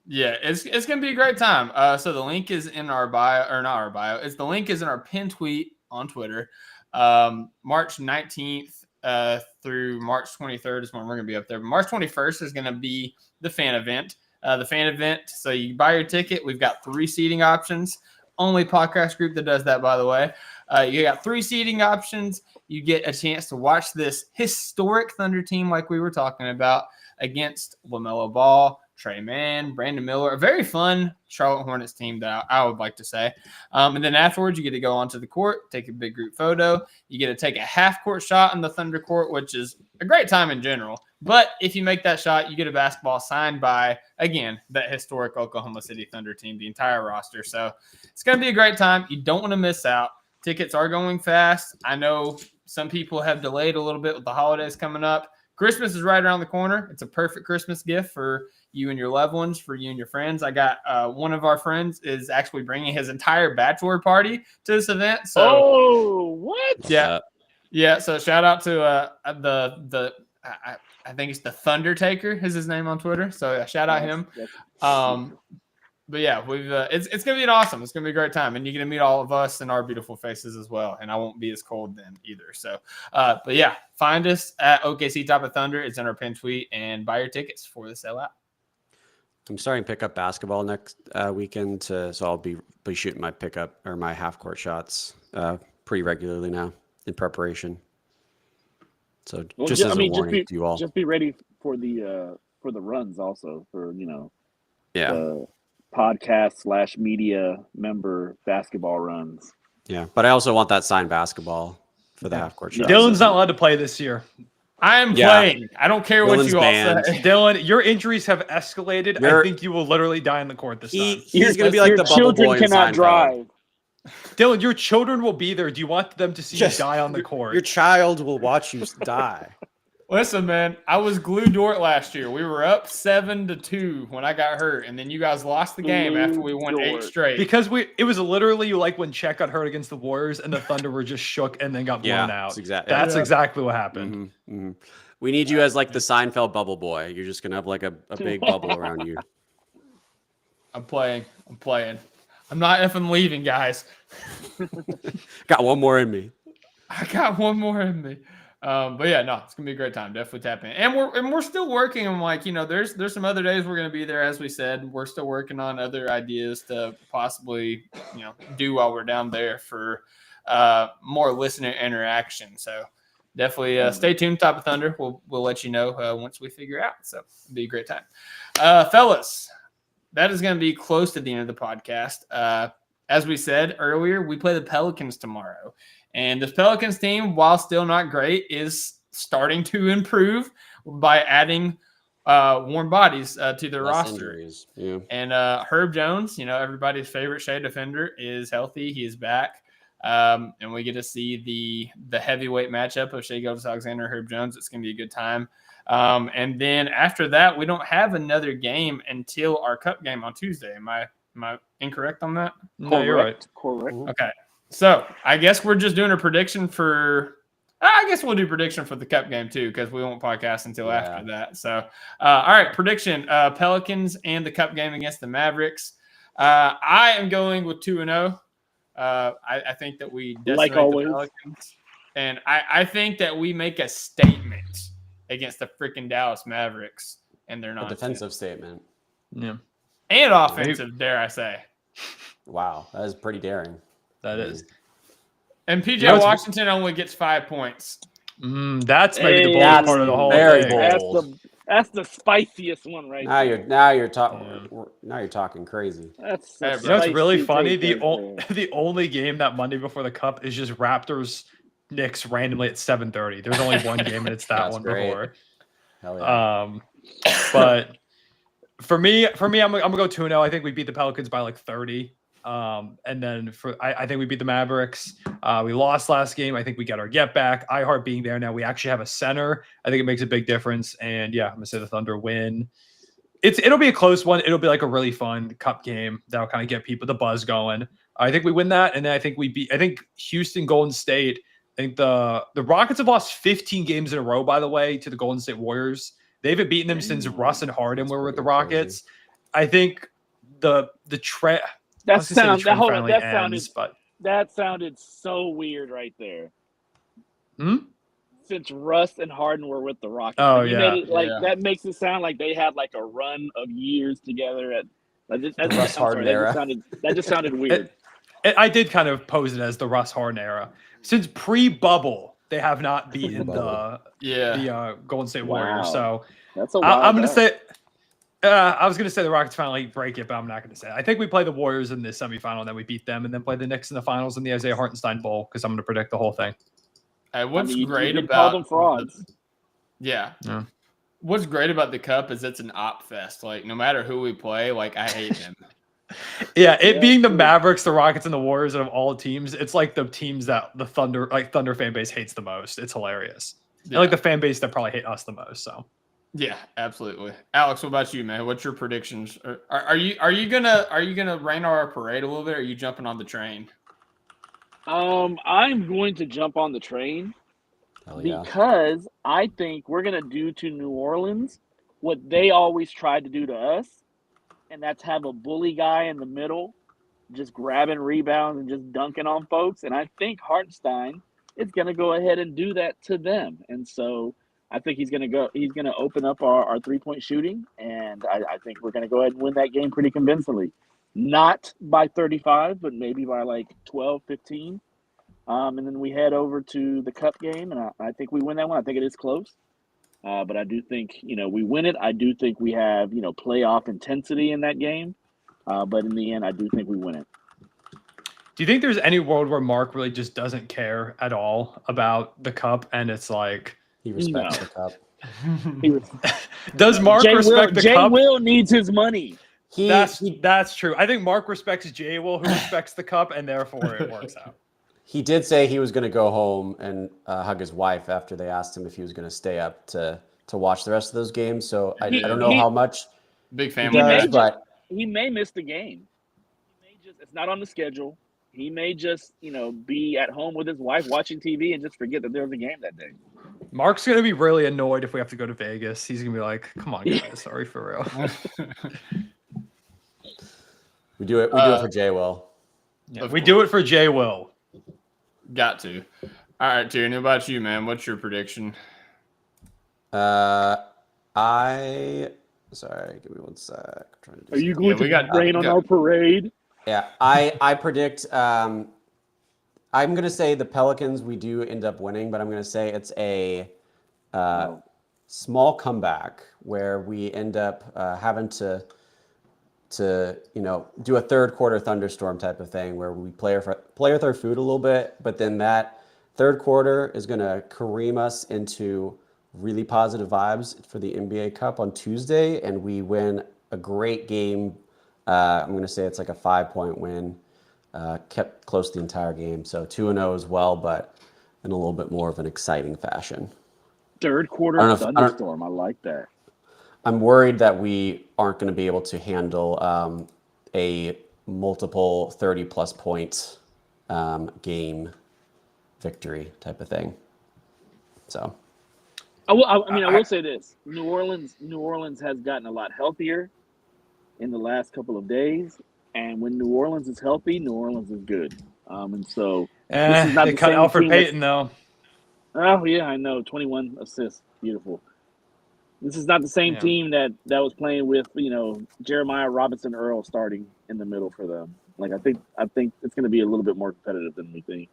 Yeah, it's gonna be a great time. So the link is in our bio, or not our bio. It's the link is in our pinned tweet on Twitter. March 19th through March 23rd is when we're gonna be up there. But March 21st is gonna be the fan event. So you buy your ticket. We've got 3 seating options. Only podcast group that does that, by the way. You got 3 seating options. You get a chance to watch this historic Thunder team, like we were talking about, against LaMelo Ball, Trey Mann, Brandon Miller, a very fun Charlotte Hornets team that I would like to say. And then afterwards, you get to go onto the court, take a big group photo. You get to take a half-court shot in the Thunder court, which is a great time in general. But if you make that shot, you get a basketball signed by, again, that historic Oklahoma City Thunder team, the entire roster. So it's going to be a great time. You don't want to miss out. Tickets are going fast. I know some people have delayed a little bit with the holidays coming up. Christmas is right around the corner. It's a perfect Christmas gift for you and your loved ones, for you and your friends. I got one of our friends is actually bringing his entire bachelor party to this event. So, what? Yeah. So shout out to I think it's the Thundertaker is his name on Twitter. So shout out him. But yeah, we've it's gonna be awesome. It's gonna be a great time, and you're gonna meet all of us and our beautiful faces as well. And I won't be as cold then either. So, but yeah, find us at OKC Topic Thunder. It's in our pin tweet, and buy your tickets before they sell out. I'm starting to pick up basketball next weekend, so I'll be shooting my pickup or my half court shots pretty regularly now in preparation. So just as a warning to you all, just be ready for the runs also for the podcast / media member basketball runs. Yeah, but I also want that signed basketball for the half court shot. Dylan's not allowed to play this year. I am playing. I don't care what you all say. Dylan, your injuries have escalated. I think you will literally die on the court this time. He's going to be like the bubble boy. Your children cannot drive. Dylan, your children will be there. Do you want them to see you die on the court? Your child will watch you die. Listen, man, I was Glue Dort last year. We were up 7-2 when I got hurt, and then you guys lost the game after we won 8 straight. Because it was literally like when Chet got hurt against the Warriors, and the Thunder were just shook and then got blown out. That's exactly what happened. Mm-hmm, mm-hmm. We need you as like the Seinfeld bubble boy. You're just gonna have like a big bubble around you. I'm playing. I'm not effing leaving, guys. Got one more in me. I got one more in me. But yeah, no, it's gonna be a great time. Definitely tap in, and we're still working on there's some other days we're gonna be there. As we said, we're still working on other ideas to possibly do while we're down there for more listener interaction. So definitely stay tuned. Top of Thunder, we'll let you know once we figure out. So it'll be a great time, fellas. That is gonna be close to the end of the podcast. As we said earlier, we play the Pelicans tomorrow. And this Pelicans team, while still not great, is starting to improve by adding warm bodies to their roster. Yeah. And Herb Jones, everybody's favorite Shea defender, is healthy. He is back. And we get to see the heavyweight matchup of Shea Gilgeous-Alexander and Herb Jones. It's going to be a good time. And then after that, we don't have another game until our Cup game on Tuesday. Am I incorrect on that? No, you're right. Correct. Okay. So I guess we're just doing a prediction for – I guess we'll do prediction for the Cup game too because we won't podcast until after that. So, all right, prediction, Pelicans and the Cup game against the Mavericks. I am going with 2-0. I think that we decimate the Pelicans. And I think that we make a statement against the freaking Dallas Mavericks and they're not. A defensive statement. Yeah. And offensive, dare I say. Wow, that is pretty daring. That is. And PJ Washington only gets 5 points. That's maybe the bold part of the whole thing. That's the spiciest one right there. Now you're talking crazy. That's what's really funny? The only game that Monday before the Cup is just Raptors Knicks randomly at 7:30. There's only one game and it's that one great. Before. Hell yeah. But for me, I'm gonna go 2-0. I think we beat the Pelicans by like 30. And then I think we beat the Mavericks. We lost last game. I think we got our get back. iHeart being there now, we actually have a center. I think it makes a big difference. And yeah, I'm gonna say the Thunder win. It'll be a close one. It'll be like a really fun Cup game that'll kind of get the buzz going. I think we win that, and then I think Houston, Golden State. I think the Rockets have lost 15 games in a row, by the way, to the Golden State Warriors. They haven't beaten them since Russ and Harden were with the Rockets. I think the trend. That sounded so weird right there. Since Russ and Harden were with the Rockets. Oh, that makes it sound like they had like a run of years together Russ Harden era. That just sounded weird. I did kind of pose it as the Russ Harden era. Since pre-bubble, they have not beaten the Golden State Warriors. So that's a I'm going to say I was going to say the Rockets finally break it, but I'm not going to say it. I think we play the Warriors in this semifinal, and then we beat them, and then play the Knicks in the finals in the Isaiah Hartenstein Bowl, because I'm going to predict the whole thing. What's great about call them frauds. What's great about the Cup is it's an op fest. Like, no matter who we play, like, I hate them. Being the Mavericks, the Rockets, and the Warriors, and of all teams, it's like the teams that the Thunder fan base hates the most. It's hilarious. Yeah. Like the fan base that probably hate us the most. So, yeah, absolutely. Alex, what about you, man? What's your predictions? Are you gonna rain our parade a little bit? Or are you jumping on the train? I'm going to jump on the train because I think we're going to do to New Orleans what they always tried to do to us, and that's have a bully guy in the middle just grabbing rebounds and just dunking on folks. And I think Hartenstein is going to go ahead and do that to them. And so I think he's going to open up our three-point shooting, and I think we're going to go ahead and win that game pretty convincingly. Not by 35, but maybe by like 12, 15. And then we head over to the Cup game, and I think we win that one. I think it is close. But I do think, we win it. I do think we have, playoff intensity in that game. But in the end, I do think we win it. Do you think there's any world where Mark really just doesn't care at all about the Cup, and it's like he respects the Cup? Does Mark respect the Cup? Jay Will needs his money. That's true. I think Mark respects Jay Will, who respects the Cup, and therefore it works out. He did say he was going to go home and hug his wife after they asked him if he was going to stay up to watch the rest of those games. So I don't know how much. Big family, but he may miss the game. It's not on the schedule. He may just be at home with his wife watching TV and just forget that there was a game that day. Mark's going to be really annoyed if we have to go to Vegas. He's going to be like, "Come on, guys, sorry for real." We do it for Jay Will. Yeah, we do it for Jay Will. Got to. All right, Tierney, about you, man? What's your prediction? Sorry, give me one sec. I'm trying to do Are you going to rain on our parade? Yeah, I predict. I'm going to say the Pelicans. We do end up winning, but I'm going to say it's a small comeback where we end up having to do a third quarter thunderstorm type of thing where we play with our food a little bit, but then that third quarter is going to careen us into really positive vibes for the NBA Cup on Tuesday, and we win a great game. I'm going to say it's like a 5-point win, kept close the entire game. So 2-0 as well, but in a little bit more of an exciting fashion. Third quarter thunderstorm. I like that. I'm worried that we aren't going to be able to handle a multiple 30-plus point game victory type of thing. So, I will say this: New Orleans has gotten a lot healthier in the last couple of days, and when New Orleans is healthy, New Orleans is good. And so this is not they cut Alfred Payton though. Oh yeah, I know. 21 assists, beautiful. This is not the same team that was playing with, Jeremiah Robinson Earl starting in the middle for them. Like I think it's going to be a little bit more competitive than we think.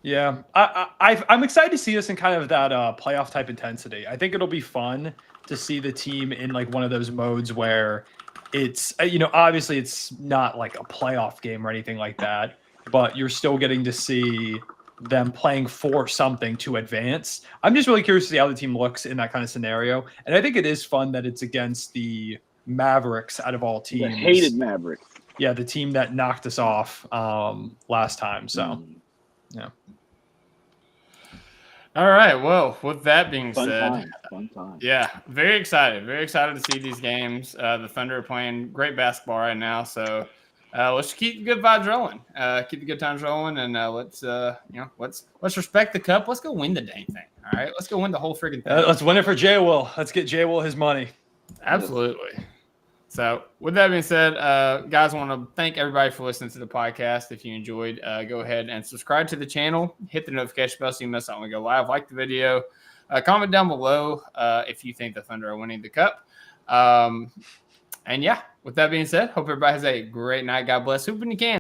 Yeah, I'm excited to see us in kind of that playoff type intensity. I think it'll be fun to see the team in like one of those modes where it's obviously it's not like a playoff game or anything like that, but you're still getting to see them playing for something to advance. I'm just really curious to see how the team looks in that kind of scenario. And I think it is fun that it's against the Mavericks out of all teams. The hated Mavericks. Yeah, the team that knocked us off last time. So, yeah. All right. Well, with that being Fun said, time. Yeah, very excited. Very excited to see these games. The Thunder are playing great basketball right now. So let's keep the good vibes rolling. Keep the good times rolling, and let's respect the cup. Let's go win the dang thing. All right, let's go win the whole freaking thing. Let's win it for J Will. Let's get J Will his money. Absolutely. So with that being said, guys, I want to thank everybody for listening to the podcast. If you enjoyed, go ahead and subscribe to the channel. Hit the notification bell so you miss out when we go live. Like the video. Comment down below if you think the Thunder are winning the cup. And yeah, with that being said, hope everybody has a great night. God bless. Hoop when you can.